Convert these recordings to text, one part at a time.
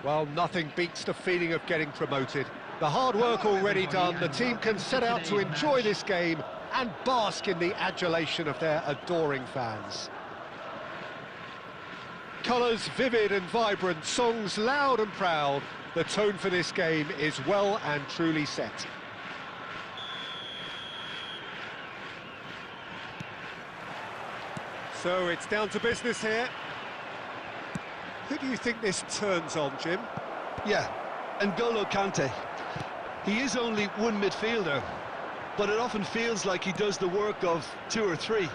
Well, nothing beats the feeling of getting promoted. The hard work already done, the team can set out to enjoy this game and bask in the adulation of their adoring fans. Colours vivid and vibrant, songs loud and proud. The tone for this game is well and truly set. So it's down to business here. Who do you think this turns on, Jim? Yeah, N'Golo Kante. He is only one midfielder, but it often feels like he does the work of two or three.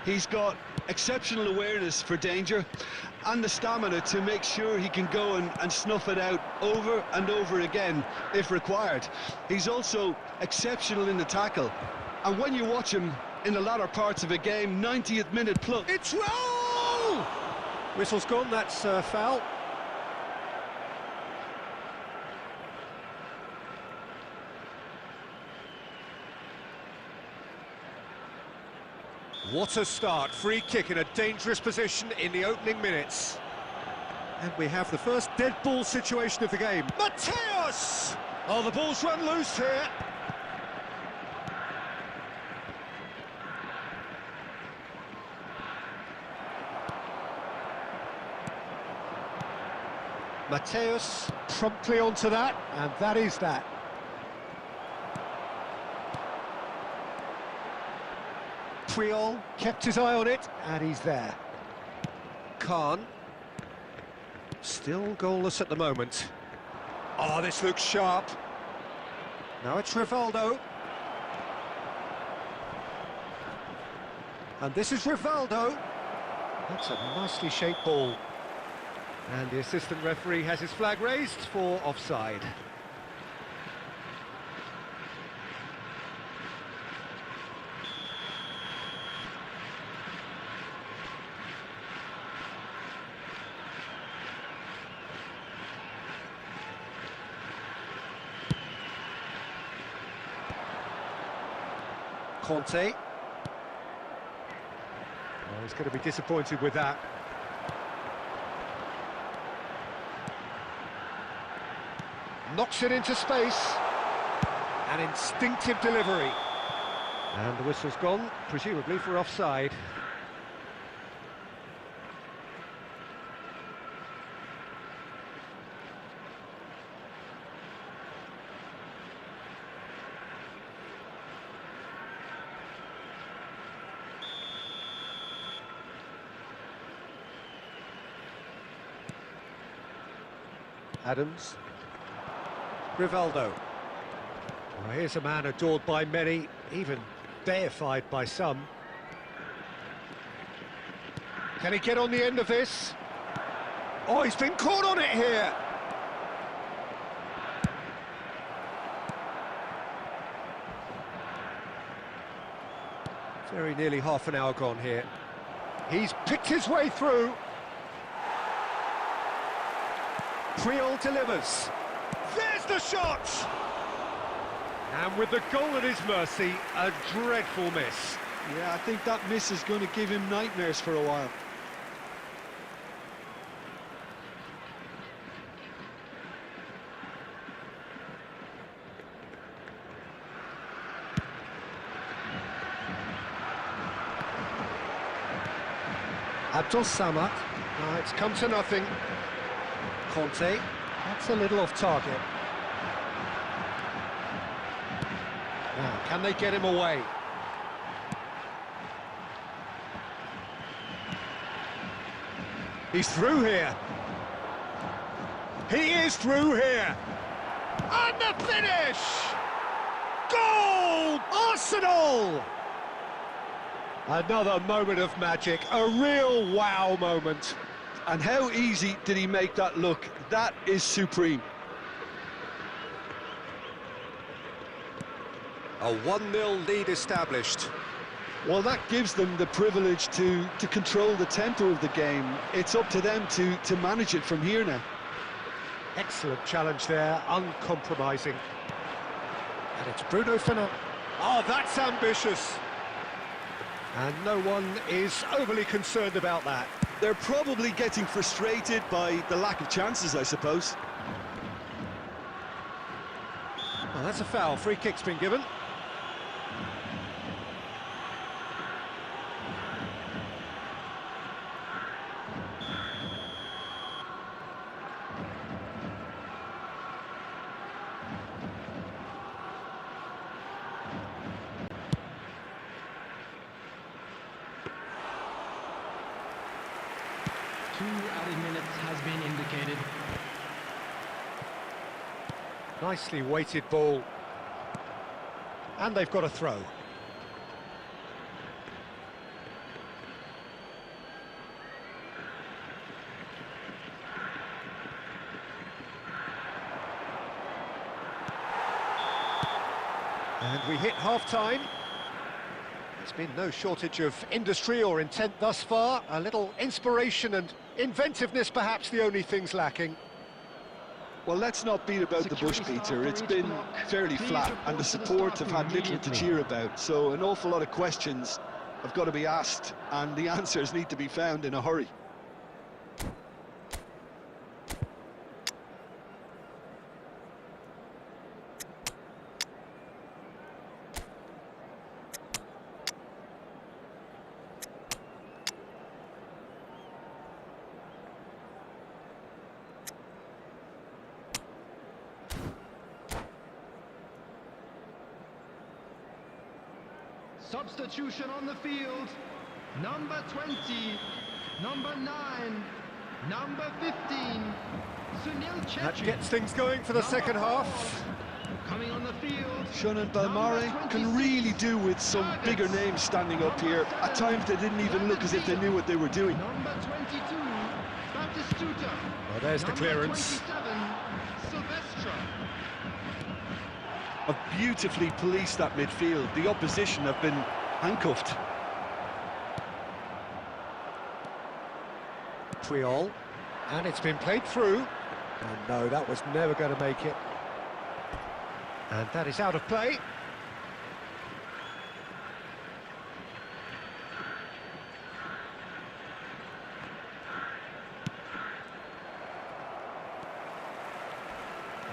He's got exceptional awareness for danger and the stamina to make sure he can go and snuff it out over and over again if required. He's also exceptional in the tackle, and when you watch him in the latter parts of a game, 90th minute plus... It's roll! Whistle's gone, that's foul. What a start, free kick in a dangerous position in the opening minutes. And we have the first dead ball situation of the game. Mateus! Oh, the ball's run loose here. Mateus promptly onto that, and that is that. Royale kept his eye on it, and he's there. Khan. Still goalless at the moment. Oh, this looks sharp. Now it's Rivaldo. And this is Rivaldo. That's a nicely shaped ball. And the assistant referee has his flag raised for offside. Conte. Oh, he's going to be disappointed with that. Knocks it into space. An instinctive delivery. And the whistle's gone, presumably for offside. Adams. Rivaldo. Well, here's a man adored by many, even deified by some. Can he get on the end of this? Oh, he's been caught on it here! Very nearly half an hour gone here. He's picked his way through. Royale delivers. There's the shot! And with the goal at his mercy, a dreadful miss. Yeah, I think that miss is going to give him nightmares for a while. Abdul Samad. No, it's come to nothing. Conte. That's a little off target. Now, can they get him away? He's through here. He is through here. And the finish! Goal! Arsenal! Another moment of magic, a real wow moment. And how easy did he make that look? That is supreme. A 1-0 lead established. Well, that gives them the privilege to control the tempo of the game. It's up to them to manage it from here now. Excellent challenge there, uncompromising. And it's Bruno Fernandes. Oh, that's ambitious. And no one is overly concerned about that. They're probably getting frustrated by the lack of chances, I suppose. Well, that's a foul. Free kick's been given. Two added minutes has been indicated. Nicely weighted ball. And they've got a throw. And we hit half-time. There's been no shortage of industry or intent thus far. A little inspiration and inventiveness, perhaps the only things lacking. Well, let's not beat about the bush, Peter. It's been fairly flat, and the support have had little to cheer about. So an awful lot of questions have got to be asked, and the answers need to be found in a hurry. Substitution on the field. Number 20, number 9, number 15. Sunil That Chetri. gets things going for the second half. Coming on the field. Shannon Balmare can really do with some bigger names standing up here. At times they didn't even look as if they knew what they were doing. Number 22, Batistuta. Well, there's the Number clearance. 27, Silvestre. Have beautifully policed that midfield. The opposition have been handcuffed. Royale, and it's been played through. And no, that was never going to make it. And that is out of play.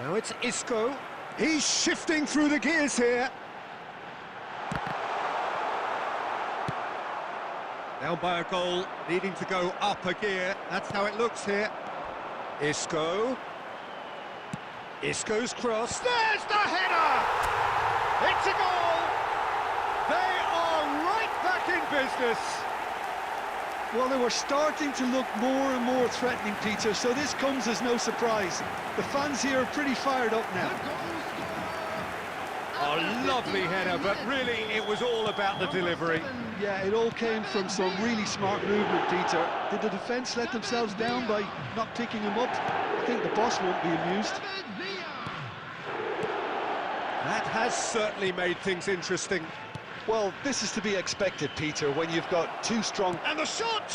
Now it's Isco. He's shifting through the gears here. Down by a goal, needing to go up a gear. That's how it looks here. Isco. Isco's cross. There's the header! It's a goal! They are right back in business. Well, they were starting to look more and more threatening, Peter, so this comes as no surprise. The fans here are pretty fired up now. A lovely header, but really it was all about the delivery. Yeah, it all came from some really smart movement, Peter. Did the defence let themselves down by not picking him up? I think the boss won't be amused. That has certainly made things interesting. Well, this is to be expected, Peter, when you've got two strong... And the shot!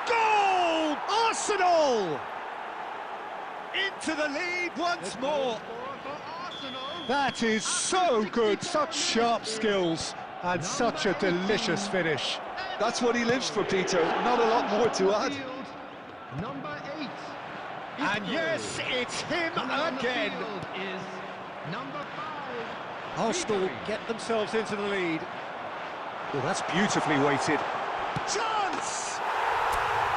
Goal! Arsenal! Into the lead once more. That is so good, such sharp skills, and such a delicious finish. That's what he lives for, Peter. Not a lot more to add. Number 8. And yes, it's him again. Is number 5. Arsenal get themselves into the lead. Oh, that's beautifully weighted. Chance!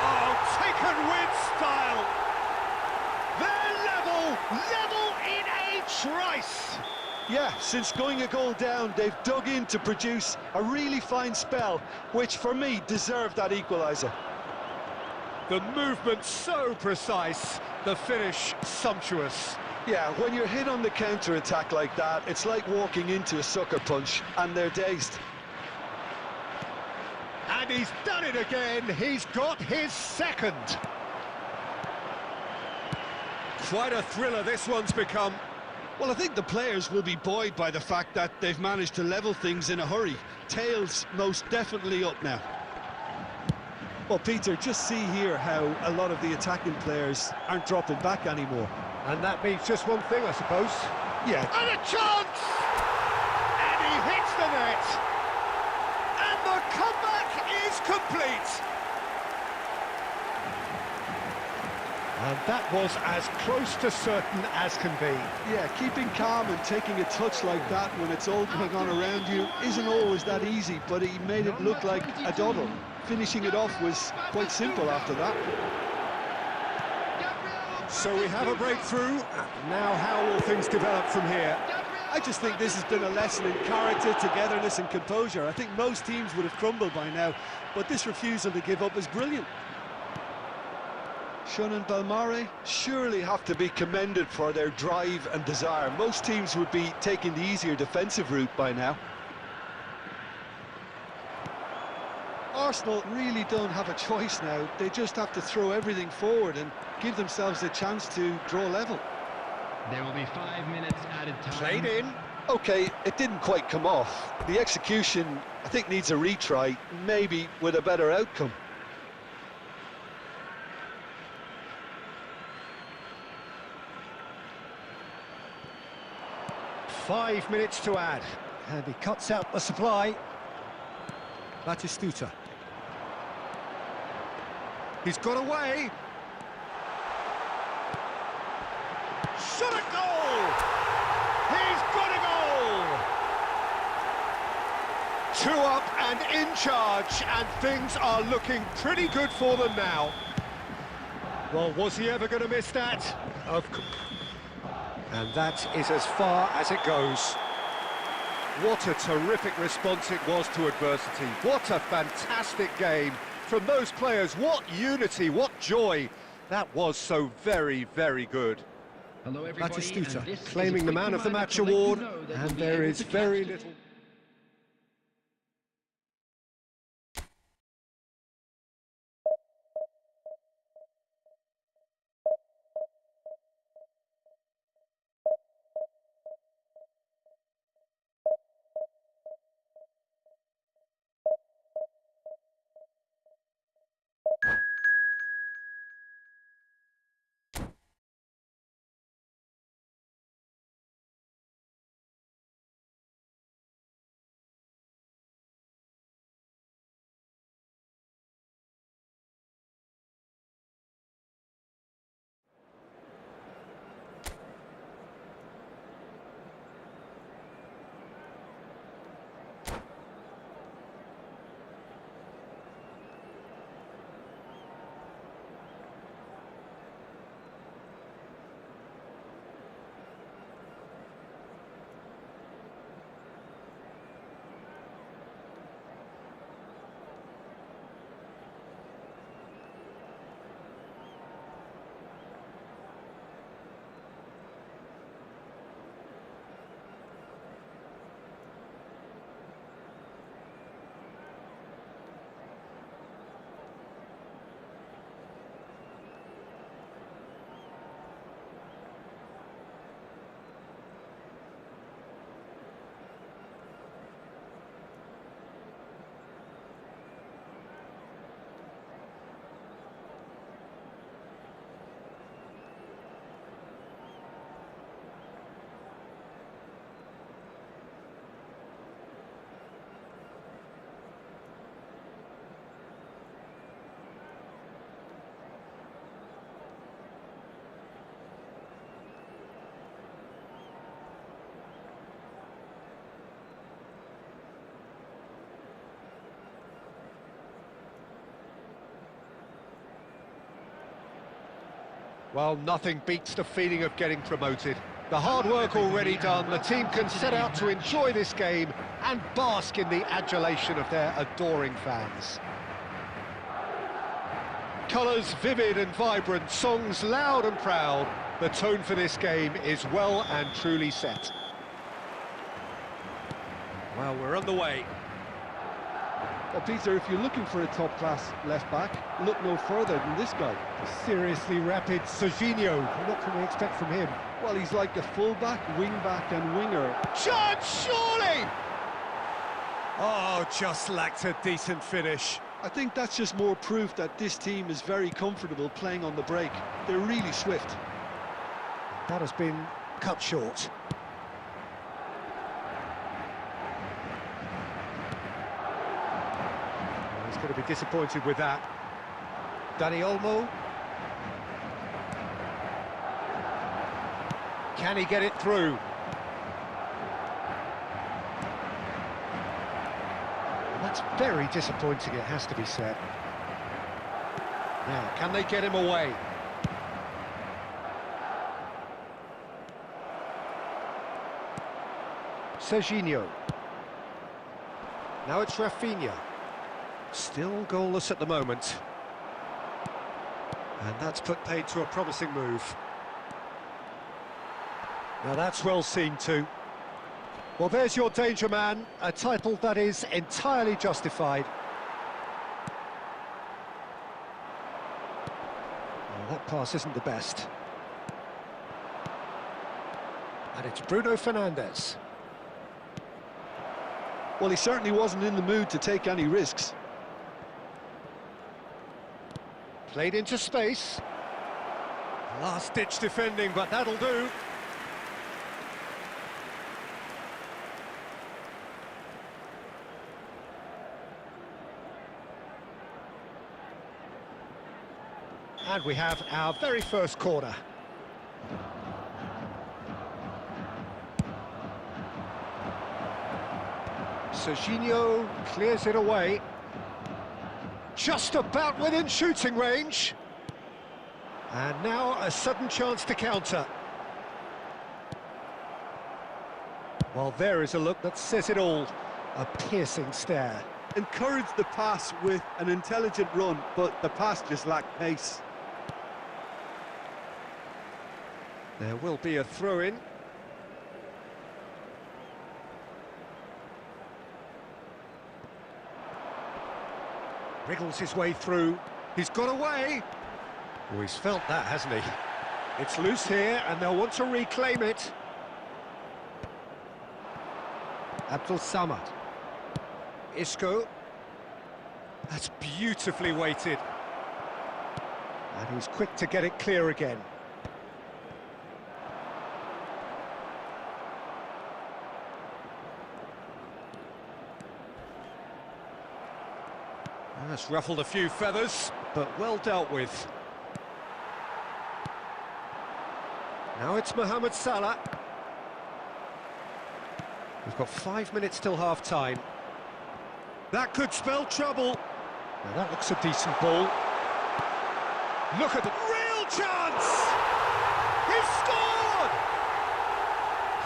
Oh, taken with style. They're level in a trice. Yeah, since going a goal down, they've dug in to produce a really fine spell, which for me deserved that equaliser. The movement so precise, the finish sumptuous. Yeah, when you're hit on the counter-attack like that, it's like walking into a sucker punch, and they're dazed. And he's done it again, he's got his second. Quite a thriller this one's become. Well, I think the players will be buoyed by the fact that they've managed to level things in a hurry. Tails most definitely up now. Well, Peter, just see here how a lot of the attacking players aren't dropping back anymore. And that means just one thing, I suppose. Yeah. And a chance! And he hits the net! And the comeback is complete! And that was as close to certain as can be. Yeah, keeping calm and taking a touch like that when it's all going on around you isn't always that easy, but he made it look like a doddle. Finishing it off was quite simple after that. So we have a breakthrough. Now how will things develop from here? I just think this has been a lesson in character, togetherness and composure. I think most teams would have crumbled by now, but this refusal to give up is brilliant. Shun and Belmare surely have to be commended for their drive and desire. Most teams would be taking the easier defensive route by now. Arsenal really don't have a choice now. They just have to throw everything forward and give themselves a chance to draw level. There will be 5 minutes added time. Played in. Okay, it didn't quite come off. The execution, I think, needs a retry, maybe with a better outcome. Five minutes to add, and he cuts out the supply. Batistuta. He's got away. Shot a goal! He's got a goal! 2 up and in charge, and things are looking pretty good for them now. Well, was he ever going to miss that? Of course. And that is as far as it goes. What a terrific response it was to adversity. What a fantastic game from those players. What unity, what joy. That was so very, very good. Hello everybody, Batistuta and this is a claiming the quick Man of the reminder Match to let you award, know that and we'll be there able is to very cast it. little... Well, nothing beats the feeling of getting promoted. The hard work already done, the team can set out to enjoy this game and bask in the adulation of their adoring fans. Colours vivid and vibrant, songs loud and proud. The tone for this game is well and truly set. Well, we're on the way. Well, Peter, if you're looking for a top-class left-back, look no further than this guy. Seriously rapid Serginho. What can we expect from him? Well, he's like a full-back, wing-back and winger. Chance, surely! Oh, just lacked a decent finish. I think that's just more proof that this team is very comfortable playing on the break. They're really swift. That has been cut short. He's going to be disappointed with that. Dani Olmo. Can he get it through? That's very disappointing, it has to be said. Now, can they get him away? Serginho. Now it's Rafinha. Still goalless at the moment. And that's put paid to a promising move. Now that's well seen too. Well, there's your danger man, a title that is entirely justified. Well, that pass isn't the best. And it's Bruno Fernandes. Well, he certainly wasn't in the mood to take any risks. Played into space. Last-ditch defending, but that'll do. And we have our very first corner. Serginho clears it away. Just about within shooting range. And now a sudden chance to counter. Well, there is a look that says it all. A piercing stare. Encouraged the pass with an intelligent run, but the pass just lacked pace. There will be a throw-in. Wriggles his way through. He's got away. Oh, he's felt that, hasn't he? It's loose here, and they'll want to reclaim it. Abdul Samad. Isco. That's beautifully weighted. And he's quick to get it clear again. That's ruffled a few feathers, but well dealt with. Now it's Mohamed Salah. We've got 5 minutes till half-time. That could spell trouble. Now that looks a decent ball. Look at the real chance! He's scored!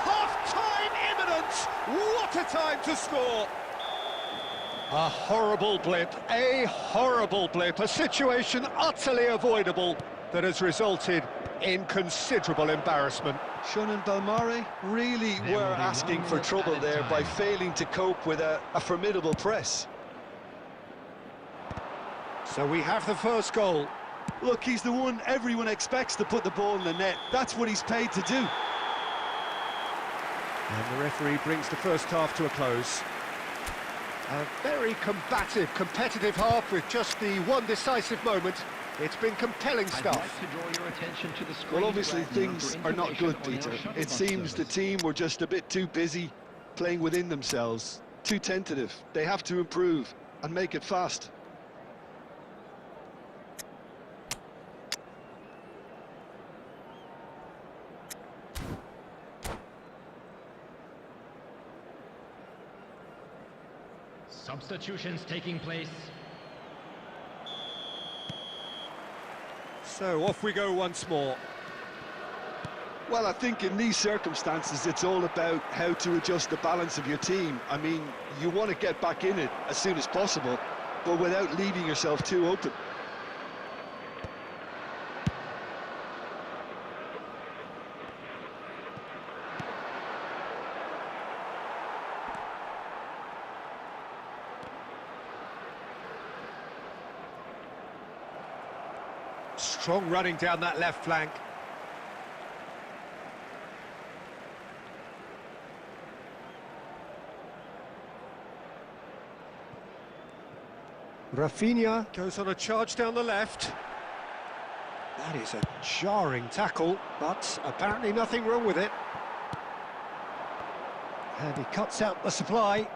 Half-time imminent! What a time to score! A horrible blip, a situation utterly avoidable that has resulted in considerable embarrassment. Sean and Belmare really were asking for trouble there by failing to cope with a formidable press. So we have the first goal. Look, he's the one everyone expects to put the ball in the net. That's what he's paid to do. And the referee brings the first half to a close. A very combative, competitive half with just the one decisive moment. It's been compelling stuff. I'd like to draw your attention to the screen. Well, obviously things are not good, Peter. It seems the team were just a bit too busy playing within themselves, too tentative. They have to improve and make it fast. Substitutions taking place. So off we go once more. Well, I think in these circumstances, it's all about how to adjust the balance of your team. I mean, you want to get back in it as soon as possible, but without leaving yourself too open. Strong running down that left flank. Rafinha goes on a charge down the left. That is a jarring tackle, but apparently nothing wrong with it. And he cuts out the supply.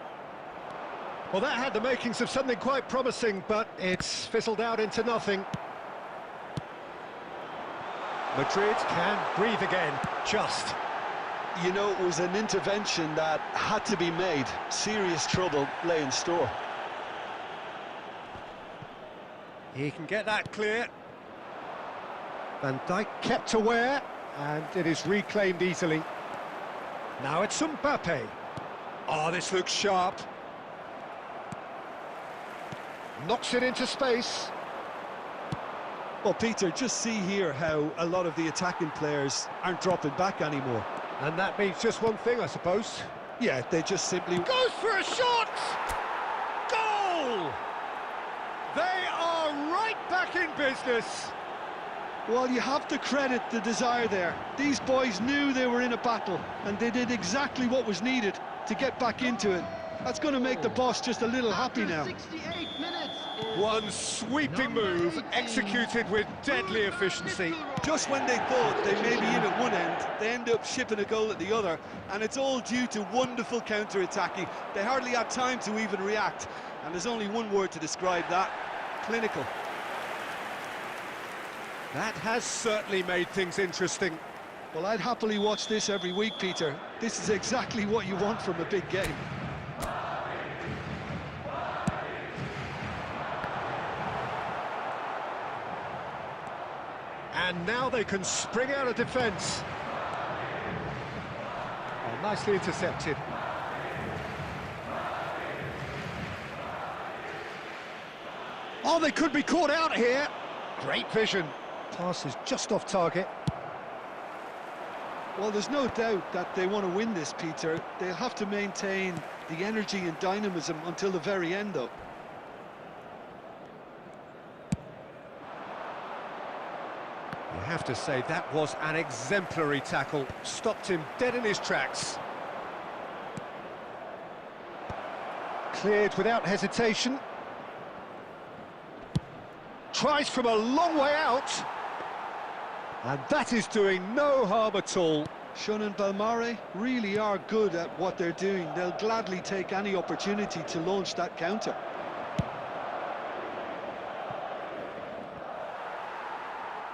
Well, that had the makings of something quite promising, but it's fizzled out into nothing. Madrid can breathe again, just. You know, it was an intervention that had to be made. Serious trouble lay in store. He can get that clear. Van Dijk kept aware, and it is reclaimed easily. Now it's Mbappe. Oh, this looks sharp. Knocks it into space. Well, Peter, just see here how a lot of the attacking players aren't dropping back anymore. And that means just one thing, I suppose. Yeah, they just simply... Goes for a shot! Goal! They are right back in business. Well, you have to credit the desire there. These boys knew they were in a battle, and they did exactly what was needed to get back into it. That's going to make the boss just a little happy now. 68 minutes. One sweeping move, executed with deadly efficiency. Just when they thought they may be in at one end, they end up shipping a goal at the other, and it's all due to wonderful counter-attacking. They hardly had time to even react, and there's only one word to describe that: clinical. That has certainly made things interesting. Well, I'd happily watch this every week, Peter. This is exactly what you want from a big game. And now they can spring out of defence. Oh, nicely intercepted. Oh, they could be caught out here. Great vision. Pass is just off target. Well, there's no doubt that they want to win this, Peter. They'll have to maintain the energy and dynamism until the very end, though. You have to say that was an exemplary tackle. Stopped him dead in his tracks. Cleared without hesitation. Tries from a long way out. And that is doing no harm at all. Shun and Balmare really are good at what they're doing. They'll gladly take any opportunity to launch that counter.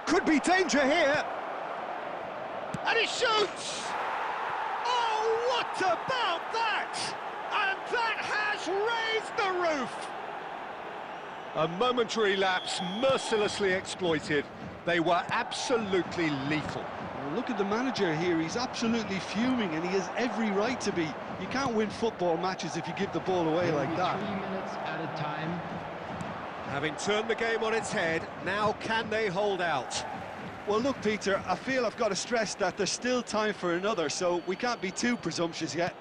Could be danger here. And he shoots! Oh, what about that? And that has raised the roof! A momentary lapse mercilessly exploited. They were absolutely lethal. Well, look at the manager here. He's absolutely fuming, and he has every right to be. You can't win football matches if you give the ball away like that. 3 minutes at a time. Having turned the game on its head, now can they hold out? Well, look, Peter, I feel I've got to stress that there's still time for another, so we can't be too presumptuous yet.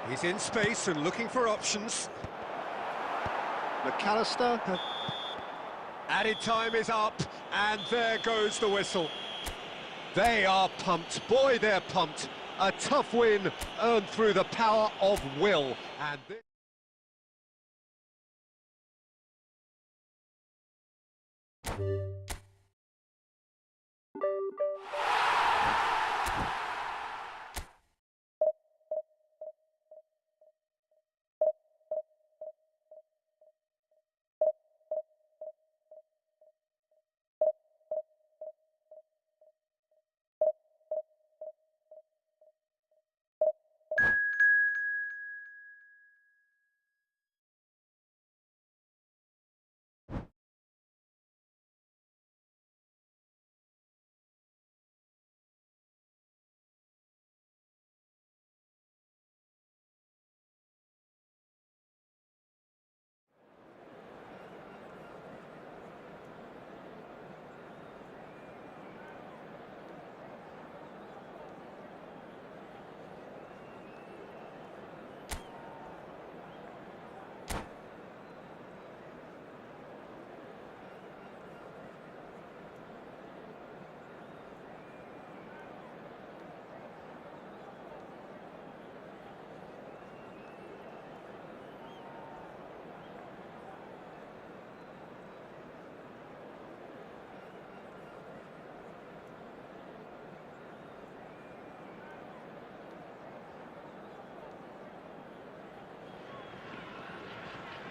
He's in space and looking for options. McAllister. Added time is up, and there goes the whistle. They are pumped. Boy, they're pumped. A tough win earned through the power of will. And this...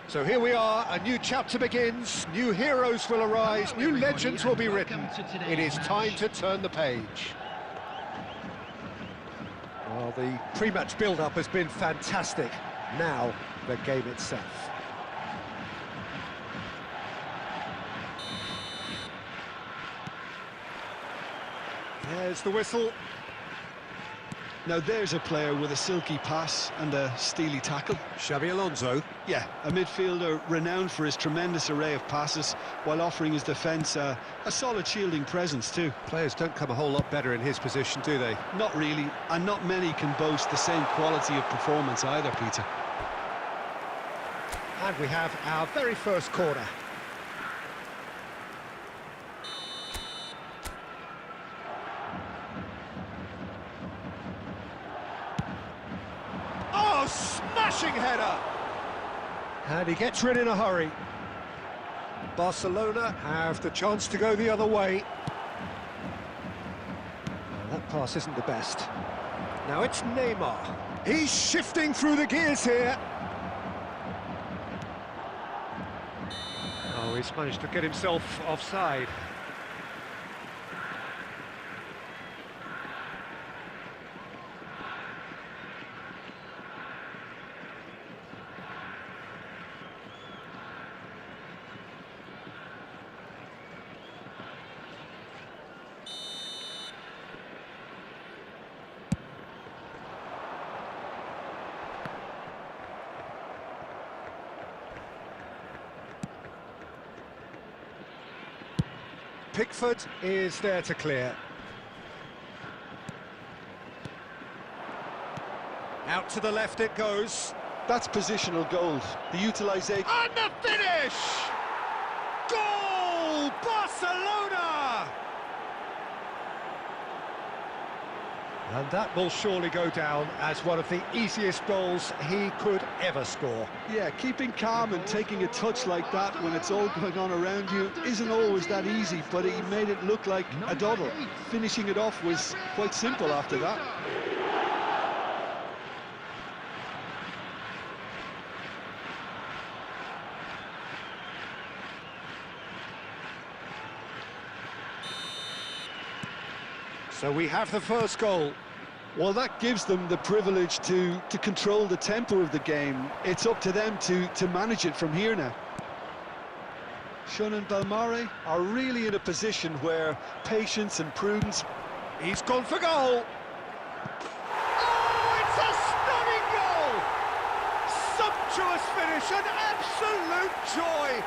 So here we are, a new chapter begins, new heroes will arise, new legends will be written. It is time to turn the page. Well, the pre-match build-up has been fantastic. Now, the game itself. There's the whistle. Now there's a player with a silky pass and a steely tackle. Xabi Alonso. Yeah, a midfielder renowned for his tremendous array of passes while offering his defence a solid shielding presence too. Players don't come a whole lot better in his position, do they? Not really, and not many can boast the same quality of performance either, Peter. And we have our very first corner. Oh, smashing header! And he gets rid in a hurry. Barcelona have the chance to go the other way. Well, that pass isn't the best. Now it's Neymar. He's shifting through the gears here. Oh, he's managed to get himself offside. Pickford is there to clear. Out to the left it goes. That's positional gold. The utilisation... And the finish! Goal! Barcelona! And that will surely go down as one of the easiest goals he could ever score. Yeah, keeping calm and taking a touch like that when it's all going on around you isn't always that easy, but he made it look like a doddle. Finishing it off was quite simple after that. So we have the first goal. Well, that gives them the privilege to control the tempo of the game. It's up to them to manage it from here now. Shun and Belmare are really in a position where patience and prudence... He's gone for goal. Oh, it's a stunning goal! Sumptuous finish, an absolute joy.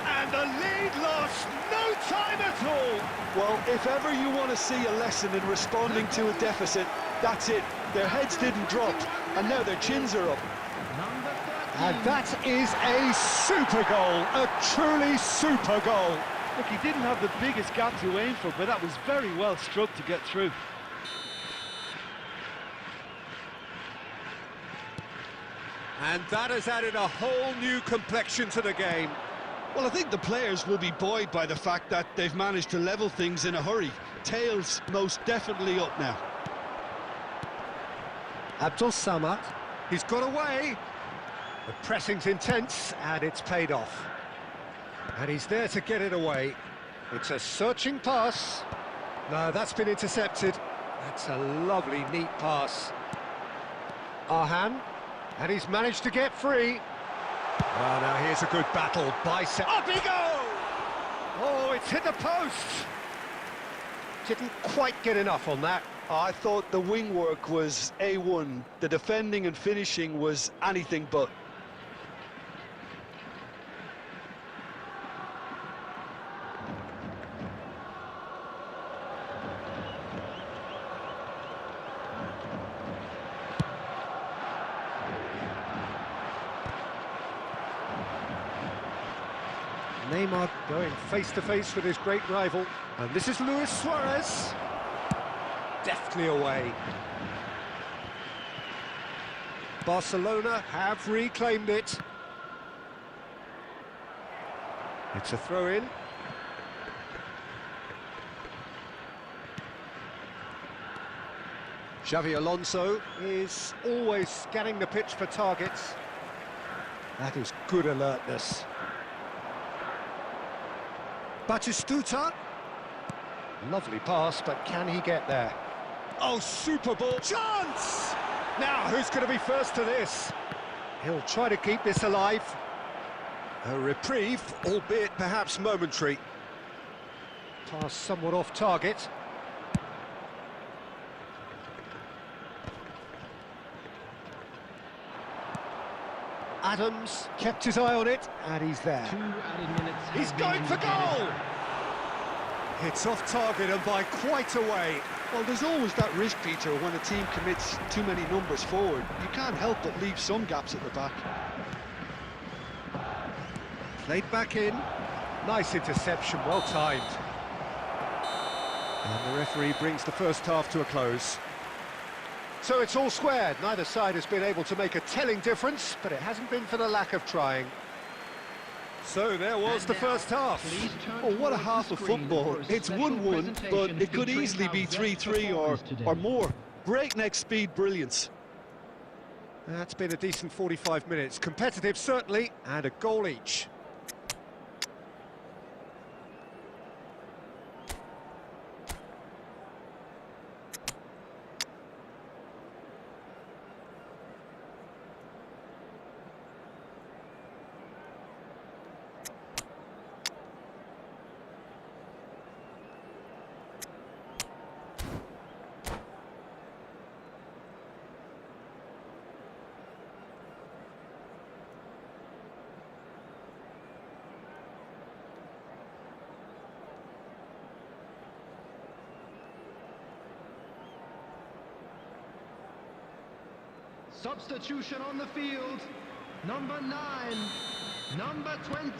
And the lead lost no time at all. Well, if ever you want to see a lesson in responding to a deficit, that's it. Their heads didn't drop, and now their chins are up. And that is a super goal, a truly super goal. Look, he didn't have the biggest gap to aim for, but that was very well struck to get through. And that has added a whole new complexion to the game. Well, I think the players will be buoyed by the fact that they've managed to level things in a hurry. Tails most definitely up now. Abdul Samad, he's got away. The pressing's intense, and it's paid off. And he's there to get it away. It's a searching pass. No, that's been intercepted. That's a lovely, neat pass. Arhan, and he's managed to get free. Oh, now here's a good battle. Bicep. Up he goes! Oh, it's hit the post. Didn't quite get enough on that. I thought the wing work was A1. The defending and finishing was anything but. Neymar going face-to-face with his great rival. And this is Luis Suarez. Deftly away. Barcelona have reclaimed it. It's a throw-in. Xabi Alonso is always scanning the pitch for targets. That is good alertness. Batistuta. Lovely pass, but can he get there? Oh, super ball. Chance! Now, who's going to be first to this? He'll try to keep this alive. A reprieve, albeit perhaps momentary. Pass somewhat off target. Adams kept his eye on it, and he's there. 2 added minutes. He's going for goal! It's off target and by quite a way. Well, there's always that risk, Peter, when a team commits too many numbers forward. You can't help but leave some gaps at the back. Played back in. Nice interception, well timed. And the referee brings the first half to a close. So it's all squared. Neither side has been able to make a telling difference, but it hasn't been for the lack of trying. So there was the first half. Oh, what a half of football. It's 1-1, but it could easily be 3-3 or more. Breakneck speed brilliance. That's been a decent 45 minutes. Competitive, certainly, and a goal each. Substitution on the field. Number 9, number 20,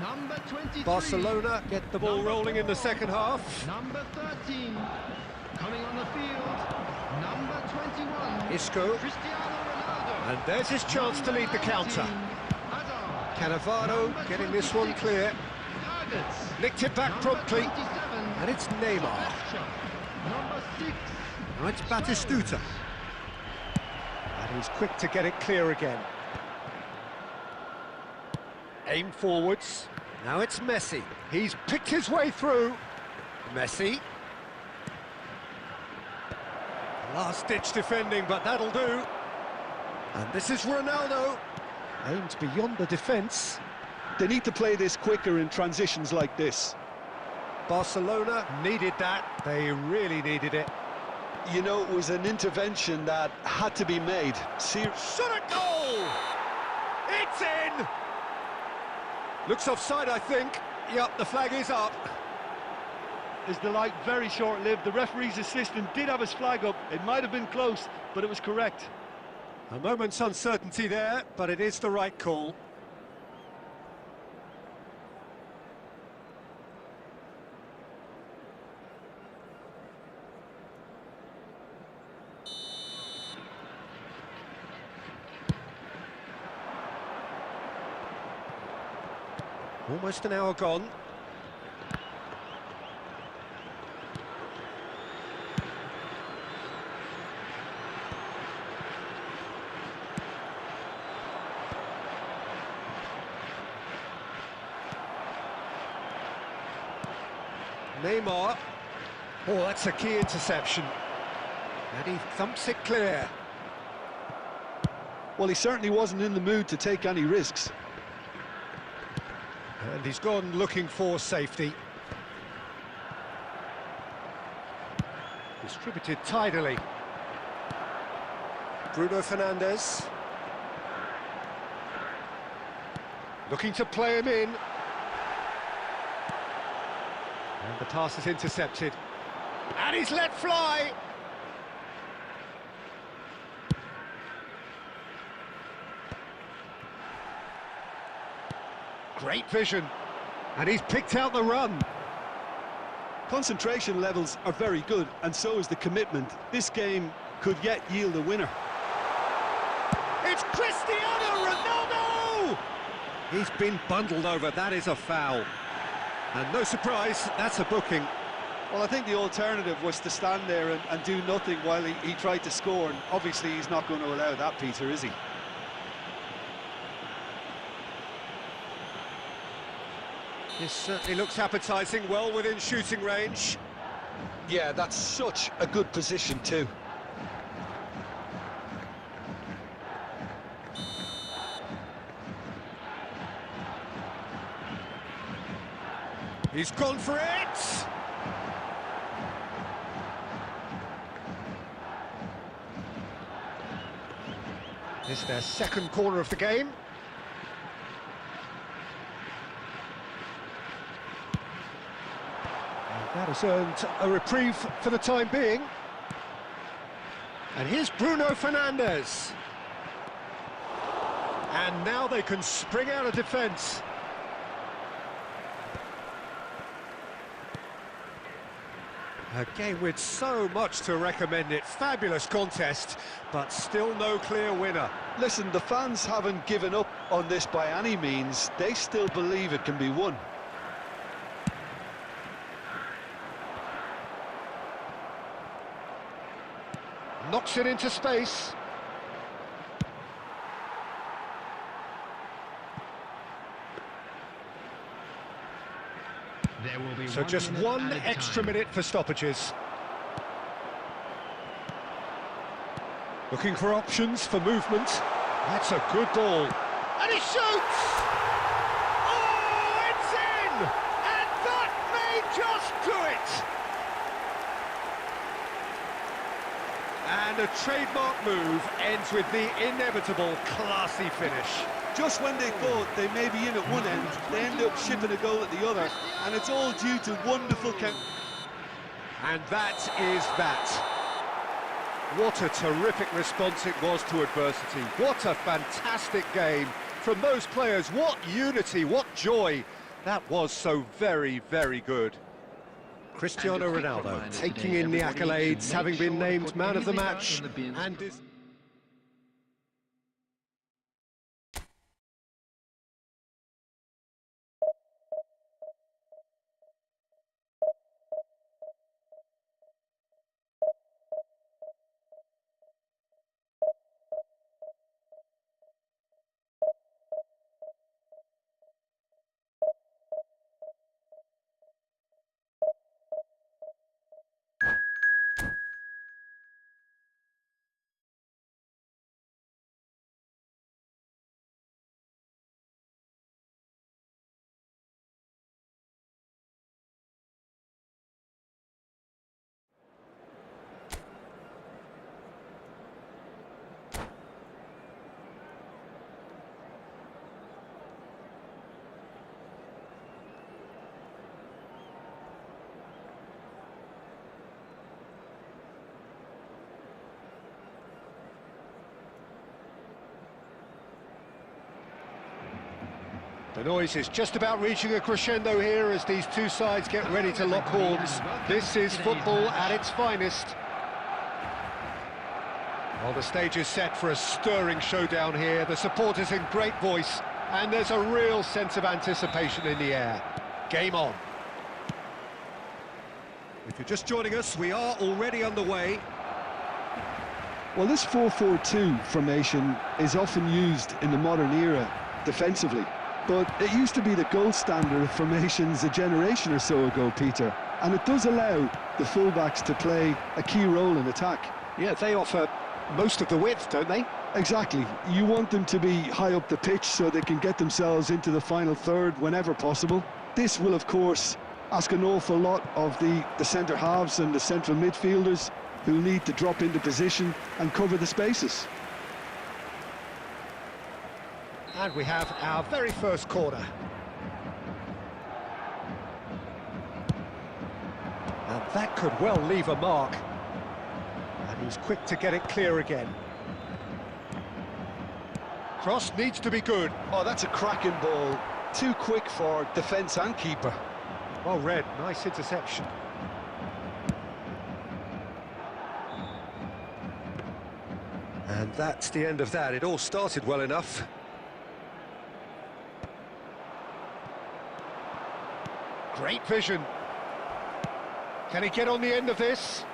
number 23. Barcelona get the ball rolling in the second half. Number 13, coming on the field. Number 21, Isco. Cristiano Ronaldo. And there's his chance to lead the counter. Cannavaro getting this one clear. Nicked it back promptly. And it's Neymar. Number 6. Now it's Batistuta. And he's quick to get it clear again. Aim forwards. Now it's Messi. He's picked his way through. Messi. Last-ditch defending, but that'll do. And this is Ronaldo. Aimed beyond the defence. They need to play this quicker in transitions like this. Barcelona needed that. They really needed it. You know, it was an intervention that had to be made. Shot a goal! It's in! Looks offside, I think. Yep, the flag is up. Is the light very short-lived? The referee's assistant did have his flag up. It might have been close, but it was correct. A moment's uncertainty there, but it is the right call. Almost an hour gone. Neymar. Oh, that's a key interception. And he thumps it clear. Well, he certainly wasn't in the mood to take any risks. And he's gone looking for safety. Distributed tidily. Bruno Fernandes. Looking to play him in. And the pass is intercepted. And he's let fly! Great vision. And he's picked out the run. Concentration levels are very good, and so is the commitment. This game could yet yield a winner. It's Cristiano Ronaldo! He's been bundled over. That is a foul. And no surprise, that's a booking. Well, I think the alternative was to stand there and do nothing while he tried to score, and obviously he's not going to allow that, Peter, is he? This certainly looks appetising, well within shooting range. Yeah, that's such a good position too. He's gone for it! This is their second corner of the game. And that has earned a reprieve for the time being. And here's Bruno Fernandes. And now they can spring out of defence. A game with so much to recommend it. Fabulous contest, but still no clear winner. Listen, the fans haven't given up on this by any means. They still believe it can be won. Knocks it into space. There will be So just one extra minute for stoppages. Looking for options for movement. That's a good ball. And he shoots! Oh, it's in! And that may just do it! And a trademark move ends with the inevitable classy finish. Just when they thought they may be in at one end, they end up shipping a goal at the other, and it's all due to wonderful And that is that. What a terrific response it was to adversity. What a fantastic game from those players. What unity, what joy. That was so very, very good. Cristiano Ronaldo taking in the accolades, having been named man of the match, and is... The noise is just about reaching a crescendo here as these two sides get ready to lock horns. This is football at its finest. Well, the stage is set for a stirring showdown here. The supporters in great voice, and there's a real sense of anticipation in the air. Game on. If you're just joining us, we are already underway. Well, this 4-4-2 formation is often used in the modern era defensively. But it used to be the gold standard of formations a generation or so ago, Peter. And it does allow the fullbacks to play a key role in attack. Yeah, they offer most of the width, don't they? Exactly. You want them to be high up the pitch so they can get themselves into the final third whenever possible. This will, of course, ask an awful lot of the centre halves and the central midfielders who need to drop into position and cover the spaces. And we have our very first corner. And that could well leave a mark. And he's quick to get it clear again. Cross needs to be good. Oh, that's a cracking ball. Too quick for defence and keeper. Well read, nice interception. And that's the end of that. It all started well enough. Great vision. Can he get on the end of this?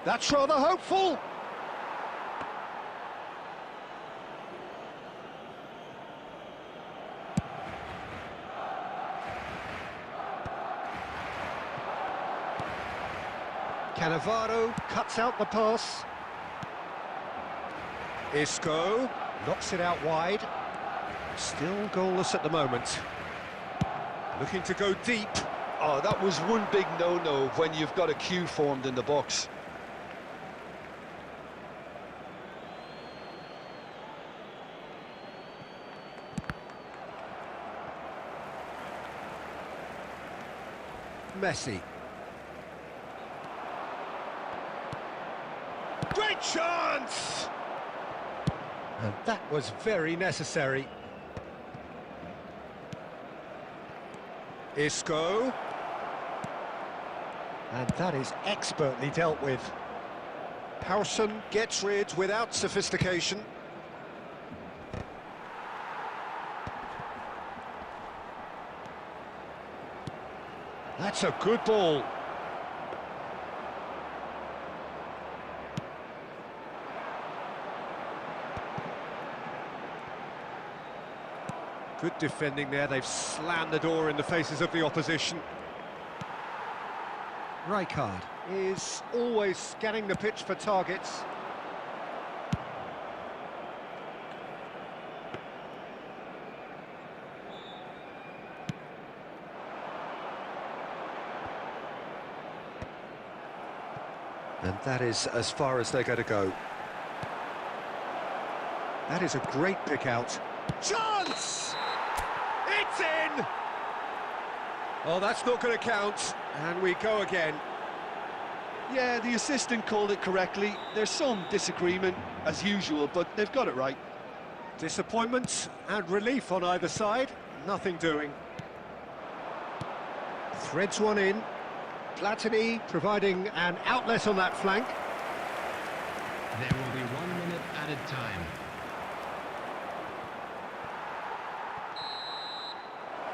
That's rather hopeful. Cannavaro cuts out the pass. Isco knocks it out wide. Still goalless at the moment. Looking to go deep. Oh, that was one big no-no when you've got a queue formed in the box. Messi. Great chance! And that was very necessary. Isco. And that is expertly dealt with. Howson gets rid without sophistication. That's a good ball. Good defending there. They've slammed the door in the faces of the opposition. Rijkaard is always scanning the pitch for targets. And that is as far as they're going to go. That is a great pick out. Chance! It's in! Oh, that's not going to count. And we go again. Yeah, the assistant called it correctly. There's some disagreement, as usual, but they've got it right. Disappointment and relief on either side. Nothing doing. Threads one in. Platini providing an outlet on that flank. There will be 1 minute added time.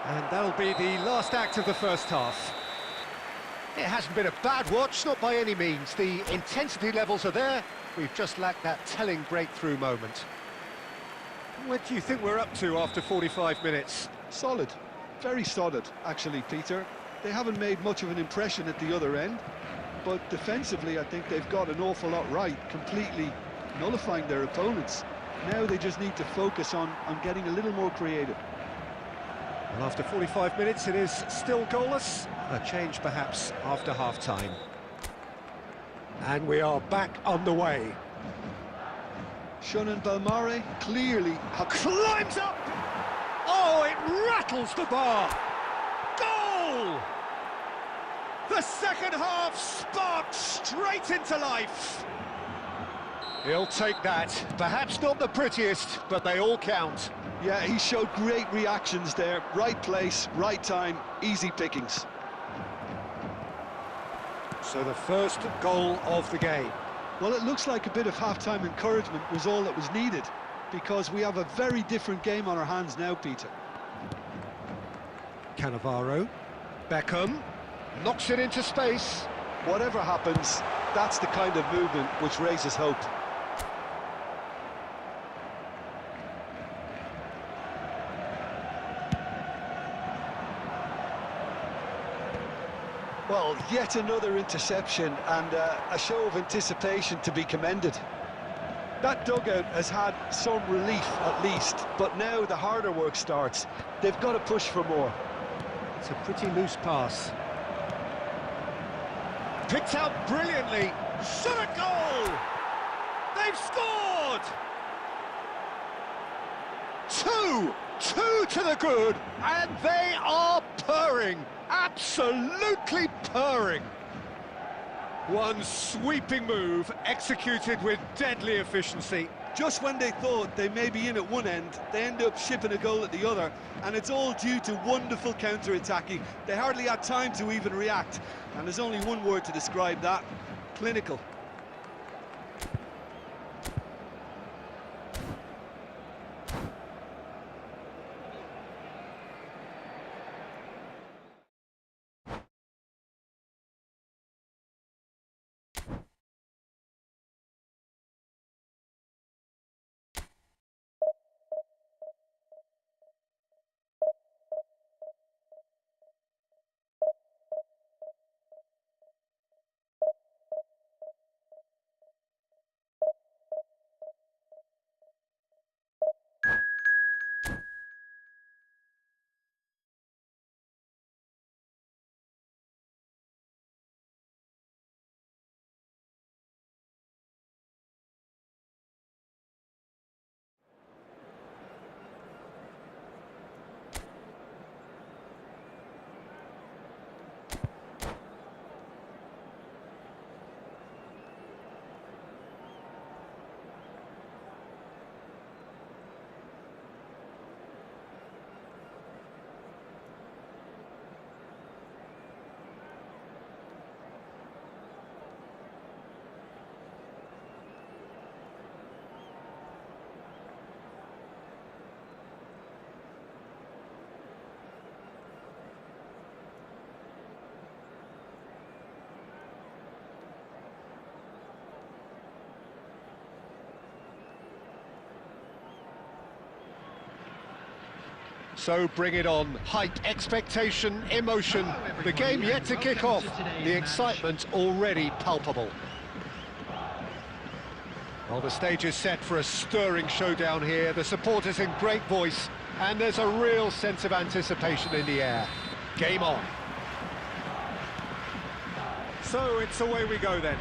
And that'll be the last act of the first half. It hasn't been a bad watch, not by any means. The intensity levels are there. We've just lacked that telling breakthrough moment. What do you think we're up to after 45 minutes? Solid. Very solid, actually, Peter. They haven't made much of an impression at the other end, but defensively I think they've got an awful lot right, completely nullifying their opponents. Now they just need to focus on getting a little more creative. Well, after 45 minutes it is still goalless. A change perhaps after half-time. And we are back underway. Shunan Belmare clearly Climbs up! Oh, it rattles the bar! Goal! The second half sparked straight into life. He'll take that. Perhaps not the prettiest, but they all count. Yeah, he showed great reactions there. Right place, right time, easy pickings. So the first goal of the game. Well, it looks like a bit of half-time encouragement was all that was needed, because we have a very different game on our hands now, Peter. Cannavaro. Beckham. Knocks it into space. Whatever happens, that's the kind of movement which raises hope. Well, yet another interception and a show of anticipation to be commended. That dugout has had some relief at least, but now the harder work starts. They've got to push for more. It's a pretty loose pass. Picked out brilliantly. Shot a goal! They've scored! Two to the good, and they are purring. Absolutely purring. One sweeping move executed with deadly efficiency. Just when they thought they may be in at one end, they end up shipping a goal at the other, and it's all due to wonderful counter-attacking. They hardly had time to even react, and there's only one word to describe that: clinical. So bring it on. Hype, expectation, emotion. The game yet to kick off. The excitement already palpable. Well, the stage is set for a stirring showdown here. The supporters in great voice, and there's a real sense of anticipation in the air. Game on. So it's away we go then.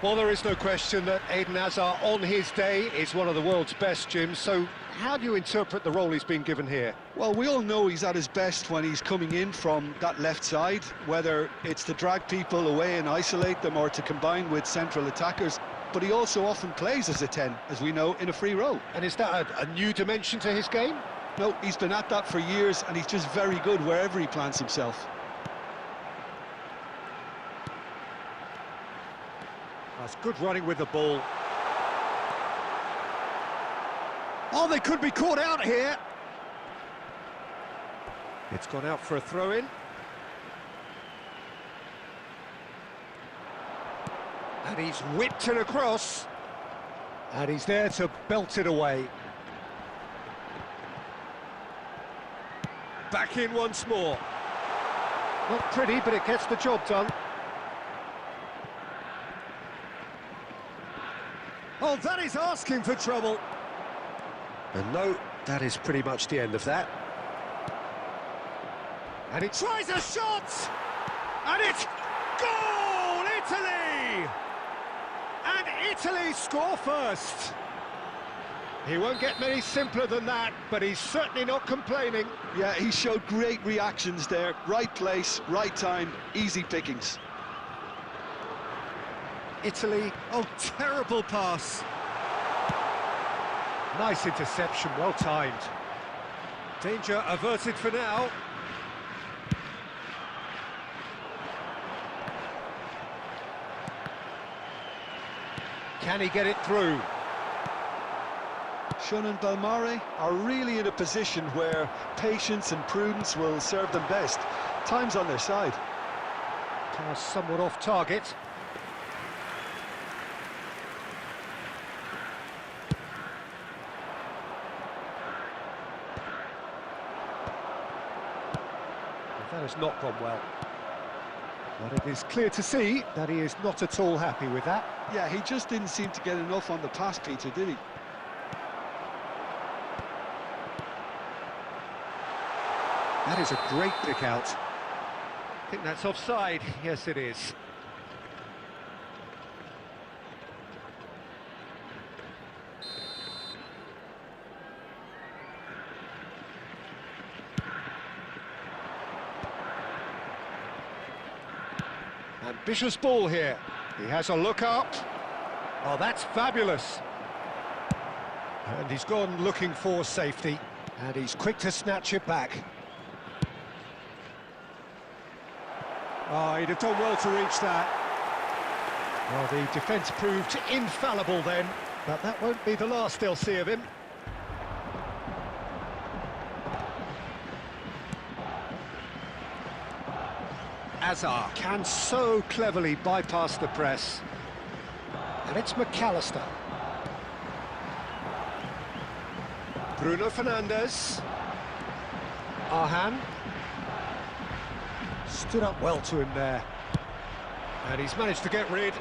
Well, there is no question that Eden Hazard on his day is one of the world's best, Jim. So how do you interpret the role he's been given here? Well, we all know he's at his best when he's coming in from that left side, whether it's to drag people away and isolate them or to combine with central attackers. But he also often plays as a 10, as we know, in a free role. And is that a new dimension to his game? No, he's been at that for years, and he's just very good wherever he plants himself. That's good running with the ball. Oh, they could be caught out here. It's gone out for a throw-in. And he's whipped it across. And he's there to belt it away. Back in once more. Not pretty, but it gets the job done. Oh, that is asking for trouble. And no, that is pretty much the end of that. And he tries a shot! And it's goal, Italy! And Italy score first. He won't get many simpler than that, but he's certainly not complaining. Yeah, he showed great reactions there. Right place, right time, easy pickings. Italy, oh, terrible pass. Nice interception, well timed. Danger averted for now. Can he get it through? Shun and Belmare are really in a position where patience and prudence will serve them best. Time's on their side. Pass somewhat off target. That has not gone well. But it is clear to see that he is not at all happy with that. Yeah, he just didn't seem to get enough on the pass, Peter, did he? That is a great pick out. I think that's offside. Yes, it is. Ambitious ball here. He has a look up. Oh, that's fabulous. And he's gone looking for safety. And he's quick to snatch it back. Oh, he'd have done well to reach that. Well, the defence proved infallible then, but that won't be the last they'll see of him. Hazard can so cleverly bypass the press. And it's McAllister. Bruno Fernandes. Arhan. Stood up well to him there. And he's managed to get rid.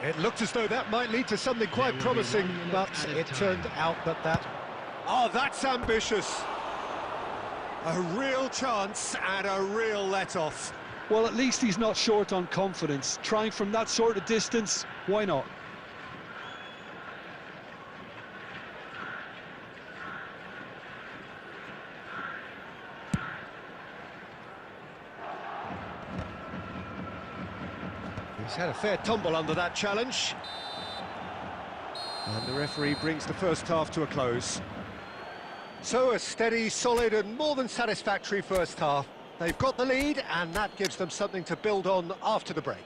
It looked as though that might lead to something quite promising, but it turned out that... Oh, that's ambitious. A real chance and a real let-off. Well, at least he's not short on confidence. Trying from that sort of distance, why not? He's had a fair tumble under that challenge. And the referee brings the first half to a close. So a steady, solid and more than satisfactory first half. They've got the lead and that gives them something to build on after the break.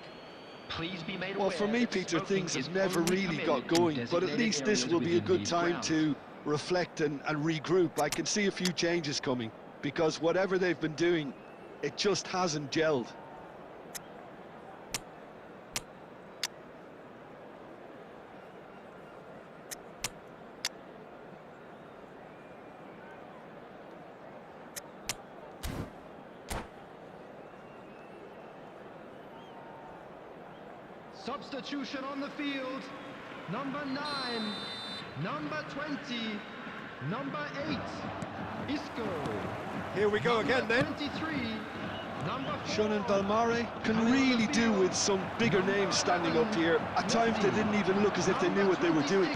Please be made Well, for me, Peter, things have never really got going, but at least this will be a good time to reflect and regroup. I can see a few changes coming, because whatever they've been doing, it just hasn't gelled. Substitution on the field. Number 9, number 20, number 8, Isco. Here we go again then. 23, number 4. Shannon Balmare can really do with some bigger names standing up here. At times they didn't even look as if they knew what they were doing.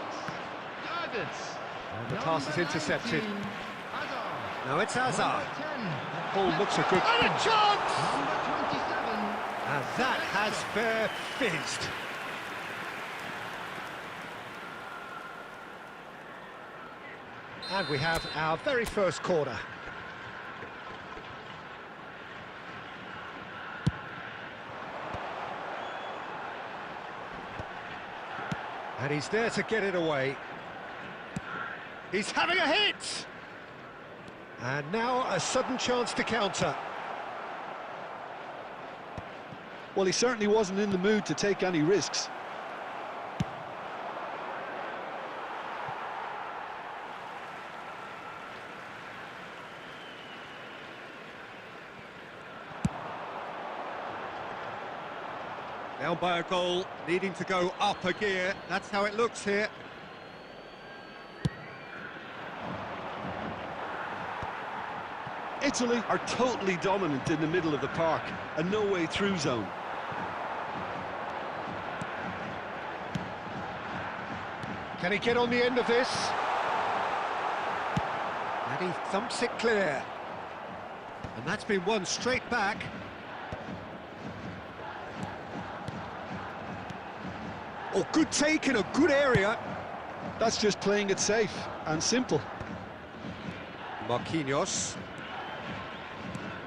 And the pass is intercepted. Now it's Hazard. Ball looks a good... And a chance! Number 27. And that has fair fizzed. And we have our very first corner. And he's there to get it away. He's having a hit! And now a sudden chance to counter. Well, he certainly wasn't in the mood to take any risks. Down by a goal, needing to go up a gear. That's how it looks here. Italy are totally dominant in the middle of the park, a no-way through zone. Can he get on the end of this? And he thumps it clear. And that's been won straight back. Oh, good take in a good area. That's just playing it safe and simple. Marquinhos.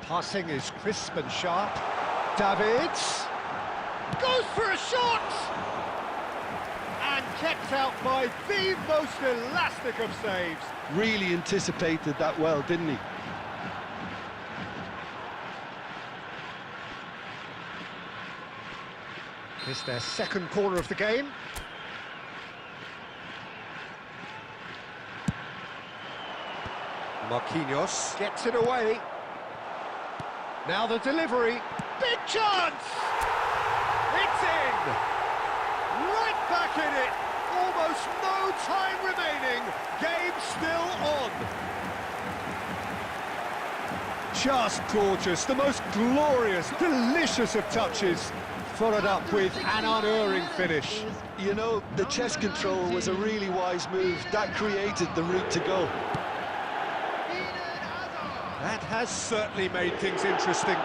Passing is crisp and sharp. Davids. Goes for a shot! And kept out by the most elastic of saves. Really anticipated that well, didn't he? It's their second corner of the game. Marquinhos gets it away. Now the delivery. Big chance! It's in! Right back in it! Almost no time remaining. Game still on. Just gorgeous. The most glorious, delicious of touches. Followed up with an unerring finish. You know, the chest control was a really wise move. That created the route to goal. That has certainly made things interesting.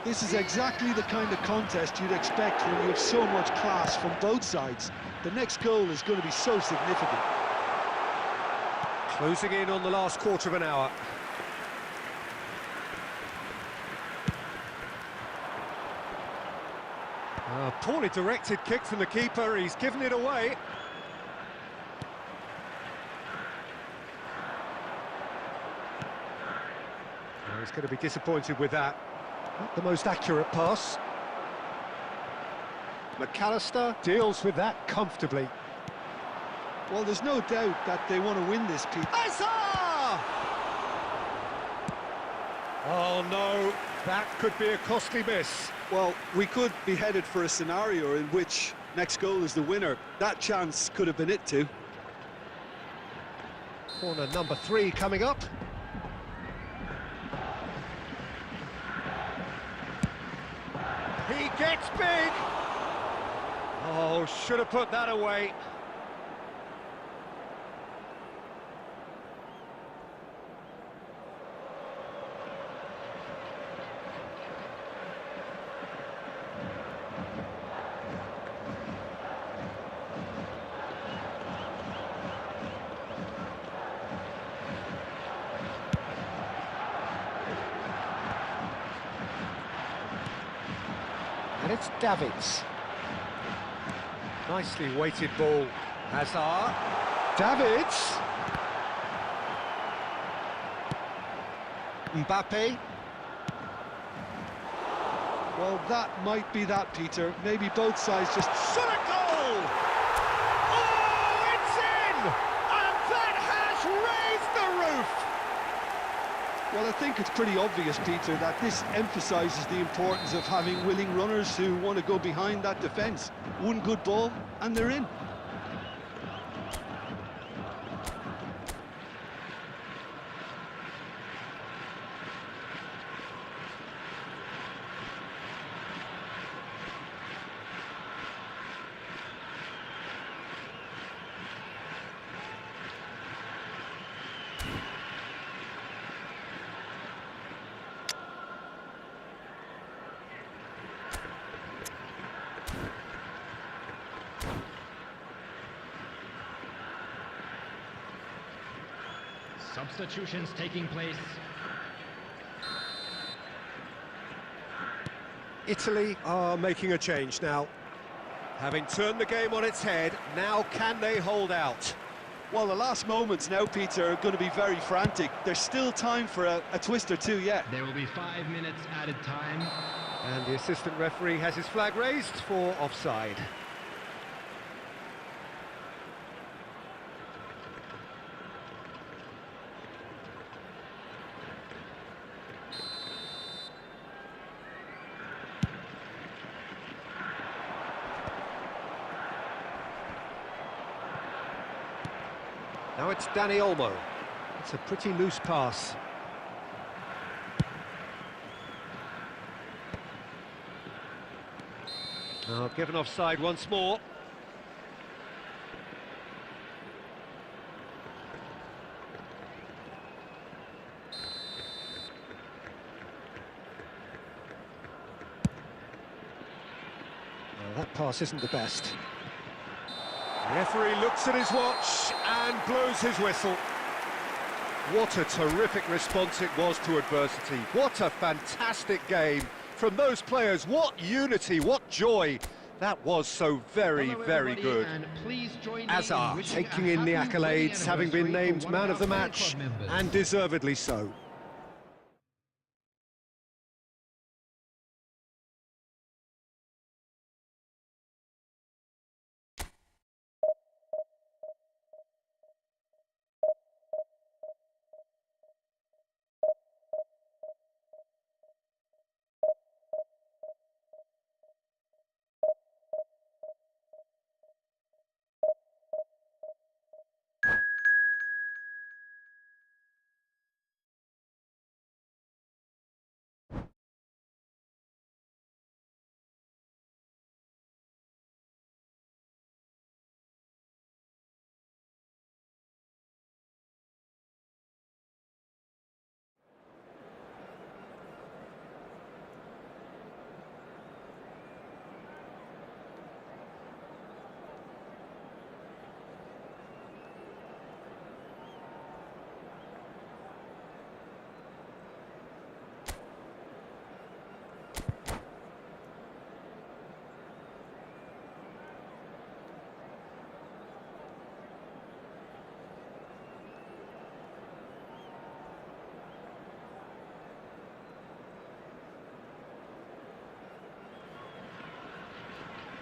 This is exactly the kind of contest you'd expect when you have so much class from both sides. The next goal is going to be so significant. Closing in on the last quarter of an hour. A poorly directed kick from the keeper, he's given it away. Oh, he's going to be disappointed with that. Not the most accurate pass. McAllister deals with that comfortably. Well, there's no doubt that they want to win this, Pete. Hazard! Oh no, that could be a costly miss. Well, we could be headed for a scenario in which next goal is the winner. That chance could have been it too. Corner number 3 coming up. He gets big! Oh, should have put that away. And it's Davids. Nicely weighted ball. Hazard. Davids. Mbappe. Well, that might be that, Peter. Maybe both sides just... Shot a goal! Oh, it's in! And that has raised the roof! Well, I think it's pretty obvious, Peter, that this emphasises the importance of having willing runners who want to go behind that defence. one good ball, and they're in. Substitutions taking place. Italy are making a change now. Having turned the game on its head, now can they hold out? Well, the last moments now, Peter, are going to be very frantic. There's still time for a twist or two yet. There will be 5 minutes added time. And the assistant referee has his flag raised for offside. Now it's Dani Olmo. It's a pretty loose pass. Oh, given offside once more. Oh, that pass isn't the best. The referee looks at his watch and blows his whistle. What a terrific response it was to adversity. What a fantastic game from those players. What unity, what joy. That was so very, very good. Hazard taking in the accolades, having been named man of the match, and deservedly so.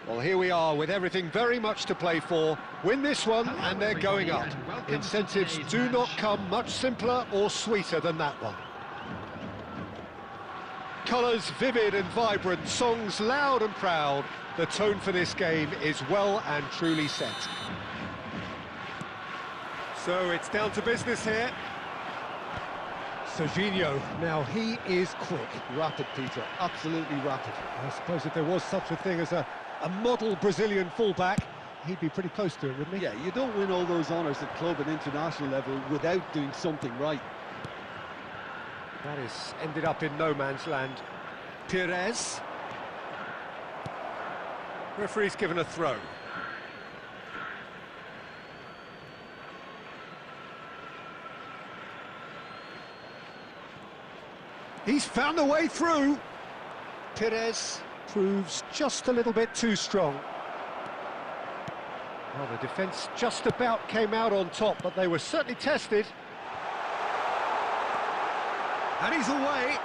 Well, here we are with everything very much to play for. Win this one and they're going up. Incentives do not come much simpler or sweeter than that one. Colours vivid and vibrant, songs loud and proud. The tone for this game is well and truly set. So it's down to business here. Serginho, now he is quick. Rapid, Peter, absolutely rapid. I suppose if there was such a thing as a model Brazilian fullback, he'd be pretty close to it, wouldn't he? Yeah, you don't win all those honours at club and international level without doing something right. That is ended up in no man's land. Pires. Referee's given a throw. He's found the way through. Pires proves just a little bit too strong. Well, the defence just about came out on top, but they were certainly tested. And he's away.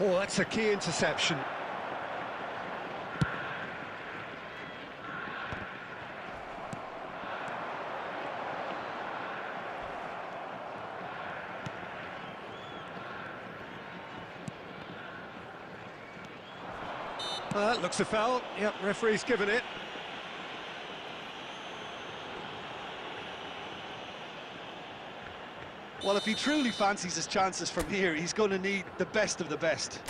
Oh, that's a key interception. Looks a foul. Yep, referee's given it. Well, if he truly fancies his chances from here, he's going to need the best of the best.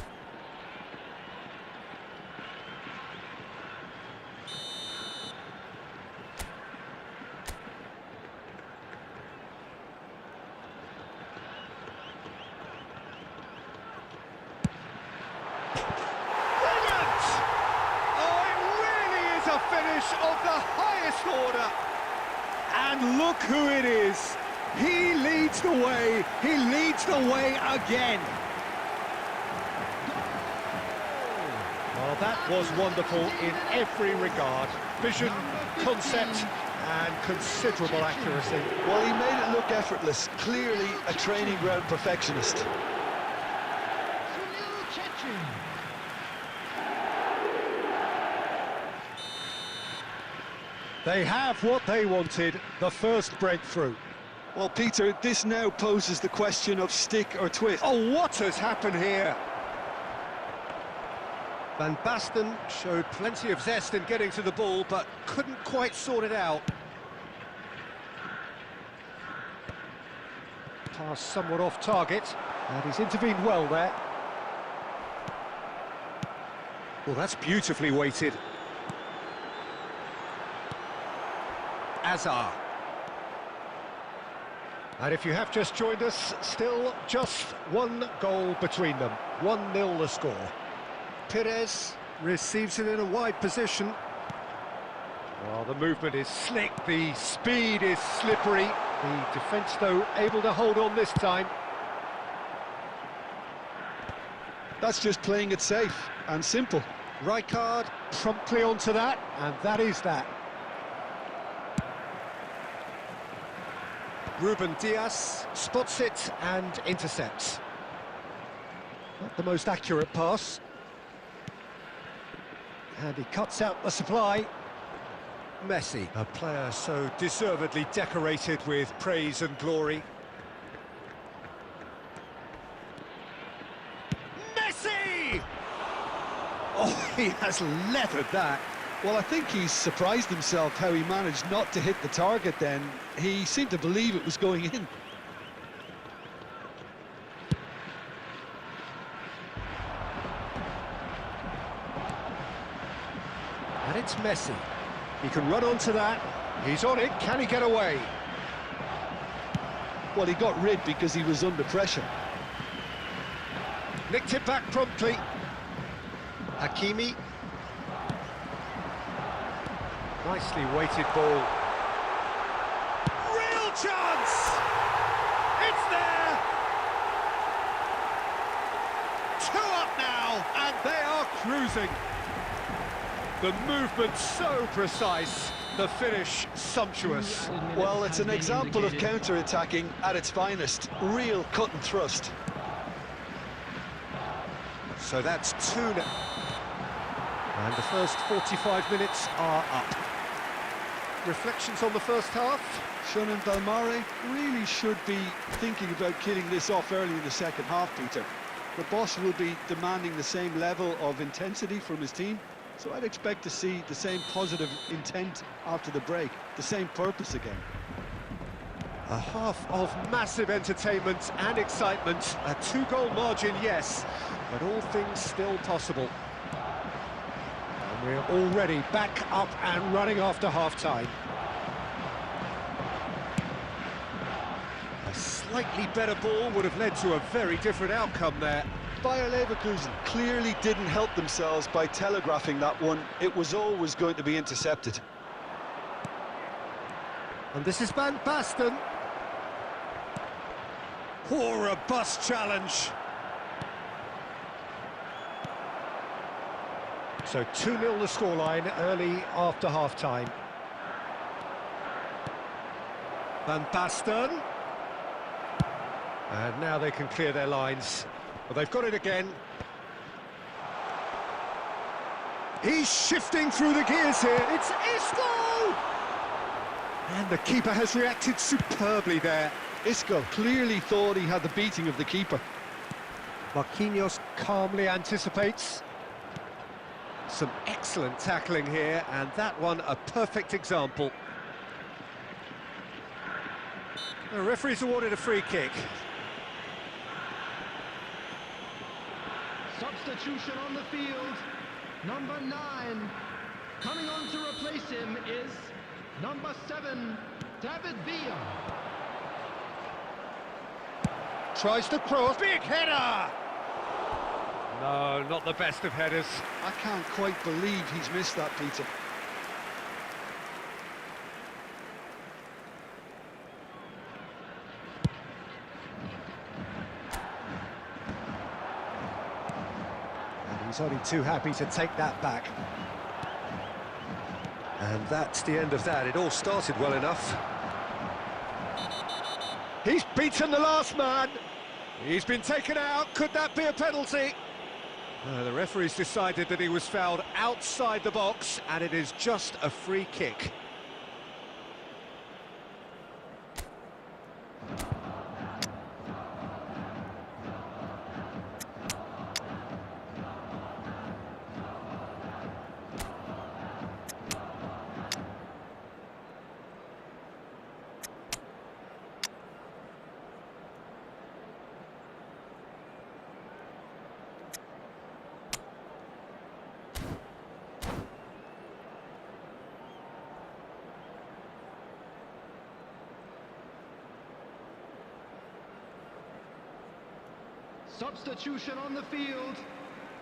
A finish of the highest order, and look who it is. He leads the way. He leads the way again. Well, that was wonderful in every regard. Vision, concept, and considerable accuracy. Well, he made it look effortless. Clearly a training ground perfectionist. They have what they wanted, the first breakthrough. Well, Peter, this now poses the question of stick or twist. Oh, what has happened here? Van Basten showed plenty of zest in getting to the ball, but couldn't quite sort it out. Pass somewhat off target, and he's intervened well there. Well, that's beautifully weighted. Azar. And if you have just joined us, still just one goal between them. 1-0 the score. Perez receives it in a wide position. Well, the movement is slick, the speed is slippery. The defence, though, able to hold on this time. That's just playing it safe and simple. Rijkaard promptly onto that, and that is that. Ruben Diaz spots it and intercepts. Not the most accurate pass. And he cuts out the supply. Messi, a player so deservedly decorated with praise and glory. Messi! Oh, he has leathered that. Well, I think he's surprised himself how he managed not to hit the target then. He seemed to believe it was going in. And it's Messi. He can run onto that. He's on it. Can he get away? Well, he got rid because he was under pressure. Nicked it back promptly. Hakimi. Nicely weighted ball. Real chance! It's there! 2 up now, and they are cruising. The movement so precise, the finish sumptuous. Well, it's an example of counter-attacking at its finest. Real cut and thrust. So that's 2-0. And the first 45 minutes are up. Reflections on the first half? Shonen Belmare really should be thinking about killing this off early in the second half, Peter. The boss will be demanding the same level of intensity from his team, so I'd expect to see the same positive intent after the break, the same purpose again. A half of massive entertainment and excitement. A 2-goal margin, yes, but all things still possible. And we're already back up and running after half-time. A slightly better ball would have led to a very different outcome there. Bayer Leverkusen clearly didn't help themselves by telegraphing that one. It was always going to be intercepted. And this is Van Basten. Oh, robust challenge. So 2-0 the scoreline early after half-time. Van Basten. And now they can clear their lines. Well, they've got it again. He's shifting through the gears here. It's Isco! And the keeper has reacted superbly there. Isco clearly thought he had the beating of the keeper. Marquinhos calmly anticipates. Some excellent tackling here, and that one a perfect example. The referee's awarded a free kick. Substitution on the field. Number 9. Coming on to replace him is number 7, David Villa. Tries to cross, big header! No, not the best of headers. I can't quite believe he's missed that, Peter. And he's only too happy to take that back. And that's the end of that. It all started well enough. He's beaten the last man. He's been taken out. Could that be a penalty? The referee's decided that he was fouled outside the box, and it is just a free kick. Substitution on the field.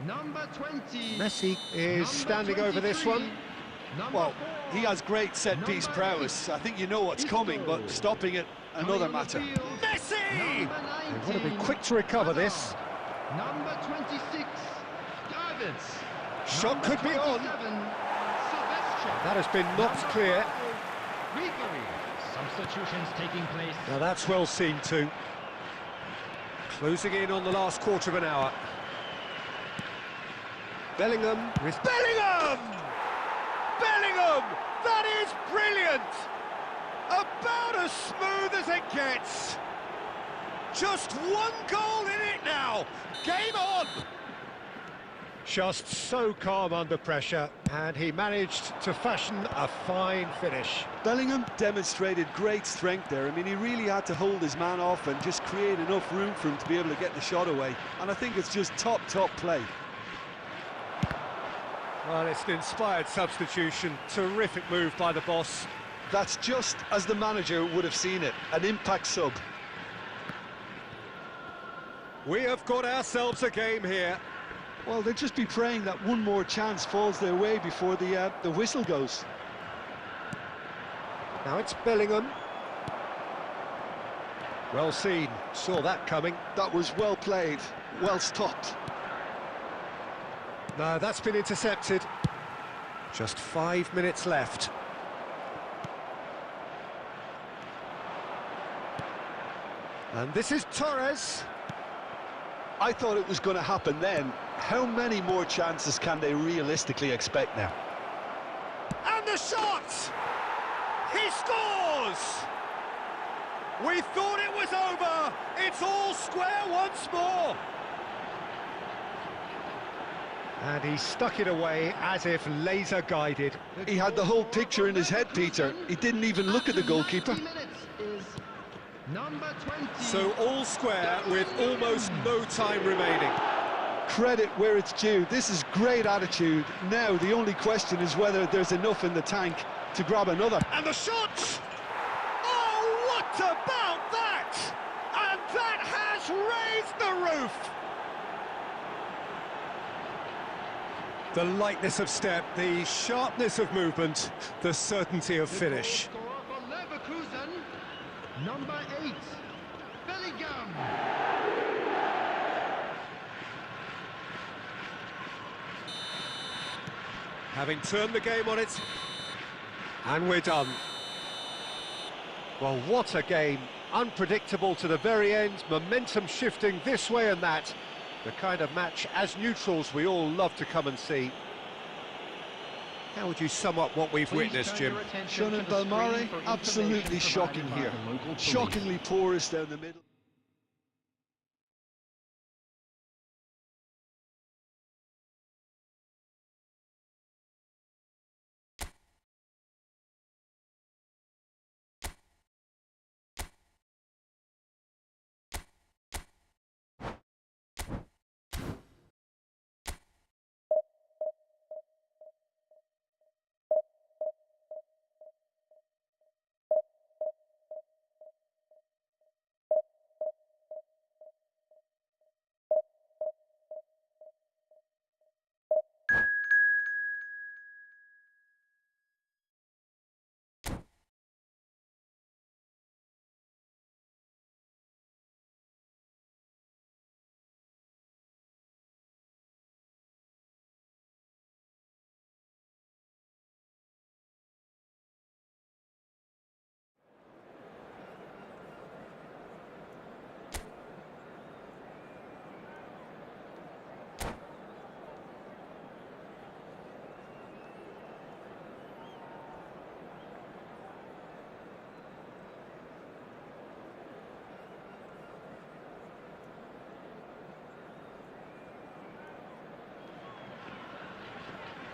Number 20. Messi is standing over this one. Well, he has great set-piece prowess. I think you know what's coming, but stopping it, another matter. Messi! They've got to be quick to recover this. Number 26, Davids. Shot could be on. That has been knocked clear. Substitutions taking place. Now that's well seen too. Closing in on the last quarter of an hour. Bellingham with Bellingham! Bellingham! That is brilliant! About as smooth as it gets. Just one goal in it now. Game on! Just so calm under pressure, and he managed to fashion a fine finish. Bellingham demonstrated great strength there. I mean, he really had to hold his man off and just create enough room for him to be able to get the shot away. And I think it's just top play. Well, it's an inspired substitution. Terrific move by the boss. That's just as the manager would have seen it, an impact sub. We have got ourselves a game here. Well, they'll just be praying that one more chance falls their way before the whistle goes. Now it's Bellingham. Well seen, saw that coming. That was well played, well stopped. No, that's been intercepted. Just 5 minutes left. And this is Torres. I thought it was going to happen then. How many more chances can they realistically expect now? And the shot! He scores! We thought it was over. It's all square once more. And he stuck it away as if laser guided. He had the whole picture in his head, Peter. He didn't even look at the goalkeeper. Number 20. So all square with almost no time remaining. Credit where it's due. This is great attitude. Now the only question is whether there's enough in the tank to grab another. And the shot! Oh, what about that? And that has raised the roof! The lightness of step, the sharpness of movement, the certainty of finish. Number 8, Bellingham. Having turned the game on its... And we're done. Well, what a game. Unpredictable to the very end, momentum shifting this way and that. The kind of match, as neutrals, we all love to come and see. How would you sum up what we've witnessed, Jim? Sean and Belmare, absolutely shocking here. Shockingly porous down the middle.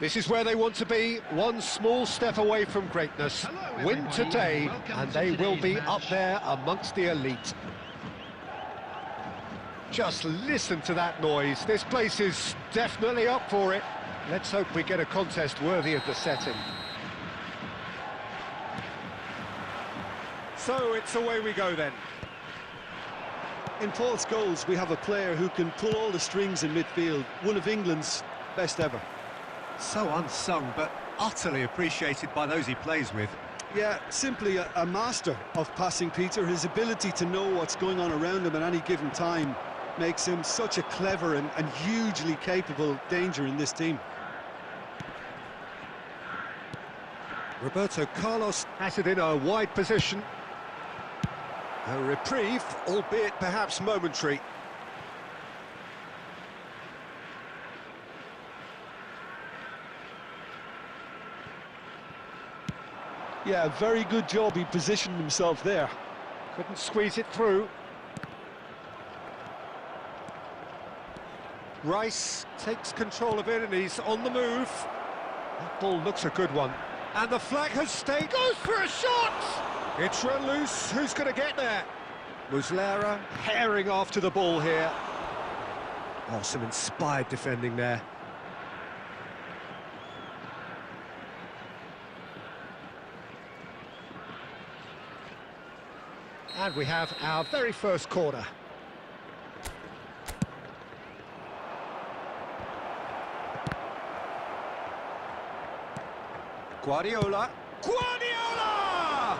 This is where they want to be, one small step away from greatness. Hello, Win everybody, today, welcome and to they will today's be match. up there amongst the elite. Just listen to that noise. This place is definitely up for it. Let's hope we get a contest worthy of the setting. So it's away we go then. In Paul's goals, we have a player who can pull all the strings in midfield, one of England's best ever. So unsung, but utterly appreciated by those he plays with. Yeah, simply a master of passing, Peter. His ability to know what's going on around him at any given time makes him such a clever and hugely capable danger in this team. Roberto Carlos has it in a wide position. A reprieve, albeit perhaps momentary. Yeah, very good job. He positioned himself there. Couldn't squeeze it through. Rice takes control of it and he's on the move. That ball looks a good one. And the flag has stayed. Goes for a shot! It's run loose. Who's going to get there? Muslera herring after the ball here. Oh, some inspired defending there. And we have our very first corner. Guardiola. Guardiola!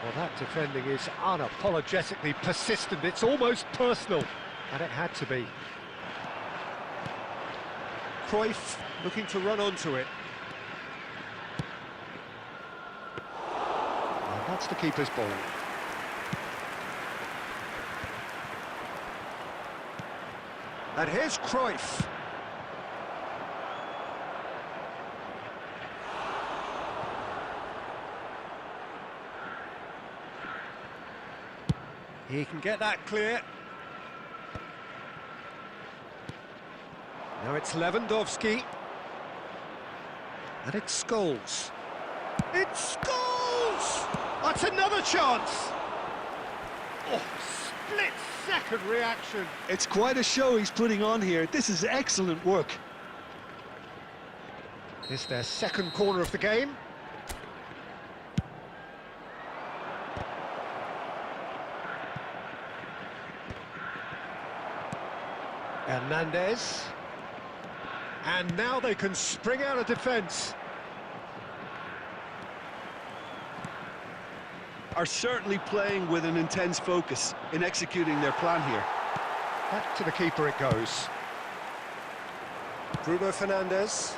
Well, that defending is unapologetically persistent. It's almost personal, and it had to be. Cruyff looking to run onto it. And that's the keeper's ball. And here's Cruyff. He can get that clear. Now it's Lewandowski. And it's Scholes. It's Scholes! That's another chance! Oh, split-second reaction. It's quite a show he's putting on here. This is excellent work. This is their second corner of the game. Hernandez. And now they can spring out of defence. Are certainly playing with an intense focus in executing their plan here. Back to the keeper it goes. Bruno Fernandes.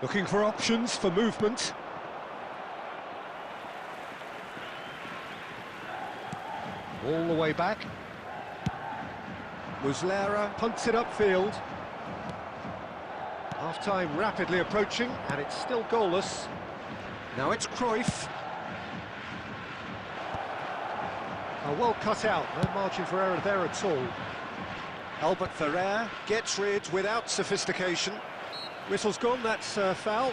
Looking for options for movement. All the way back. Muslera punts it upfield. Half-time rapidly approaching, and it's still goalless. Now it's Cruyff. Oh, well cut out, no margin for error there at all. Albert Ferrer gets rid without sophistication. Whistle's gone, that's foul.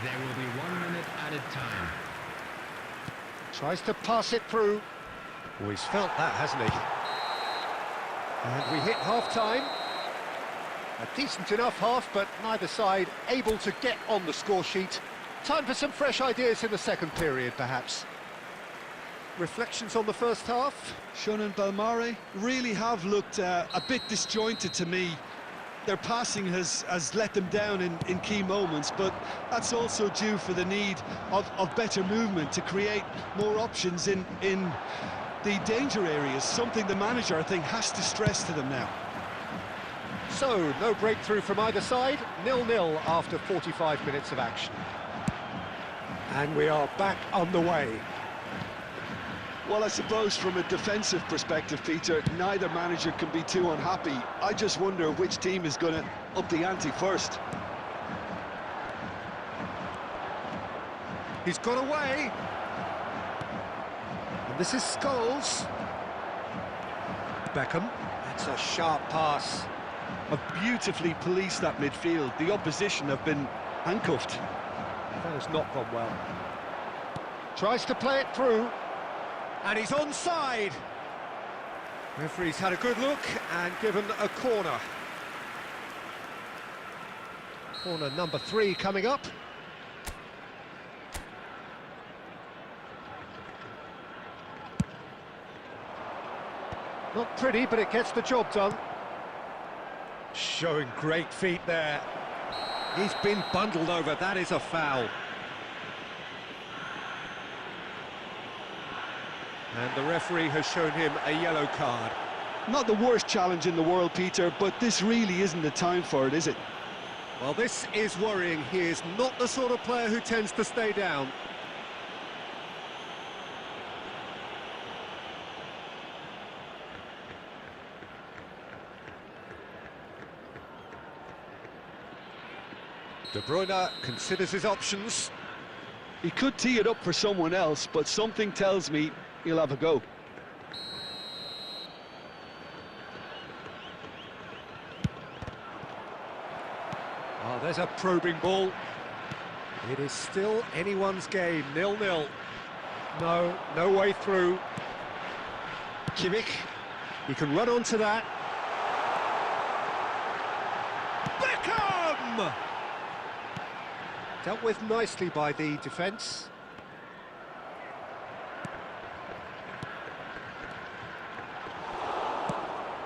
There will be 1 minute added time. Tries to pass it through. Oh, he's felt that, hasn't he? And we hit half-time. A decent enough half, but neither side able to get on the score sheet. Time for some fresh ideas in the second period, perhaps. Reflections on the first half? Shun and Belmare really have looked a bit disjointed to me their passing has let them down in key moments, but that's also due for the need of better movement to create more options in the danger areas, something the manager, I think, has to stress to them now. So, no breakthrough from either side, 0-0 after 45 minutes of action. And we are back on the way. Well, I suppose from a defensive perspective, Peter, neither manager can be too unhappy. I just wonder which team is going to up the ante first. He's got away. And this is Scholes. Beckham. That's a sharp pass. Have beautifully policed that midfield. The opposition have been handcuffed. That has not gone well. Tries to play it through. And he's onside. Referee's had a good look and given a corner. Corner number 3 coming up. Not pretty, but it gets the job done. Showing great feet there. He's been bundled over, that is a foul. And the referee has shown him a yellow card. Not the worst challenge in the world, Peter, but this really isn't the time for it, is it? Well, this is worrying. He is not the sort of player who tends to stay down. De Bruyne considers his options. He could tee it up for someone else, but something tells me he'll have a go. Oh, there's a probing ball. It is still anyone's game, 0-0. No way through. Kimmich, he can run onto that. Beckham! Dealt with nicely by the defence.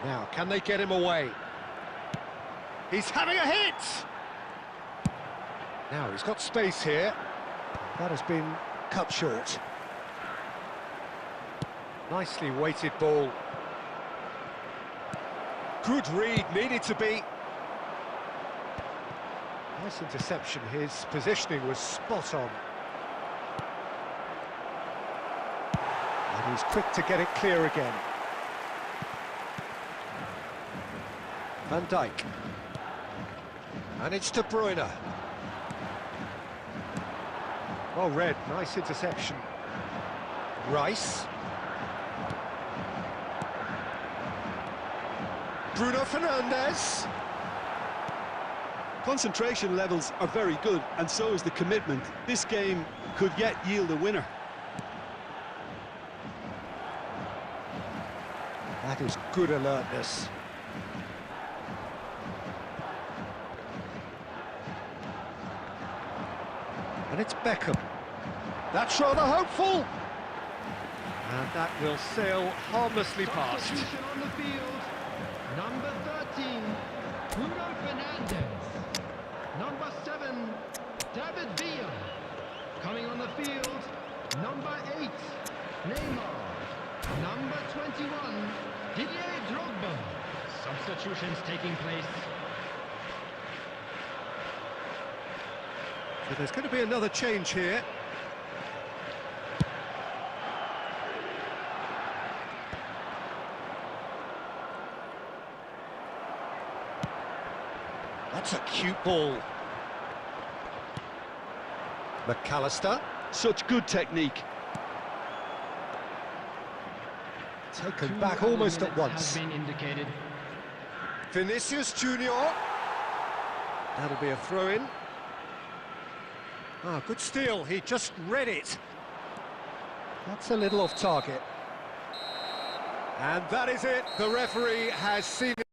Now, can they get him away? He's having a hit! Now, he's got space here. That has been cut short. Nicely weighted ball. Good read, needed to be. Nice interception, his positioning was spot on. And he's quick to get it clear again. Van Dijk. And it's De Bruyne. Well read, nice interception. Rice. Bruno Fernandes. Concentration levels are very good, and so is the commitment. This game could yet yield a winner. That is good alertness. And it's Beckham. That's rather hopeful. And that will sail harmlessly past. Substitution on the field. Number 13, Bruno Fernandes. Number 7, David Villa. Coming on the field, number 8, Neymar. Number 21, Didier Drogba. Substitutions taking place. So there's going to be another change here. That's a cute ball. McAllister. Such good technique. Taken back almost at once. Has been indicated. Vinicius Junior. That'll be a throw-in. Ah, good steal. He just read it. That's a little off target. And that is it. The referee has seen it.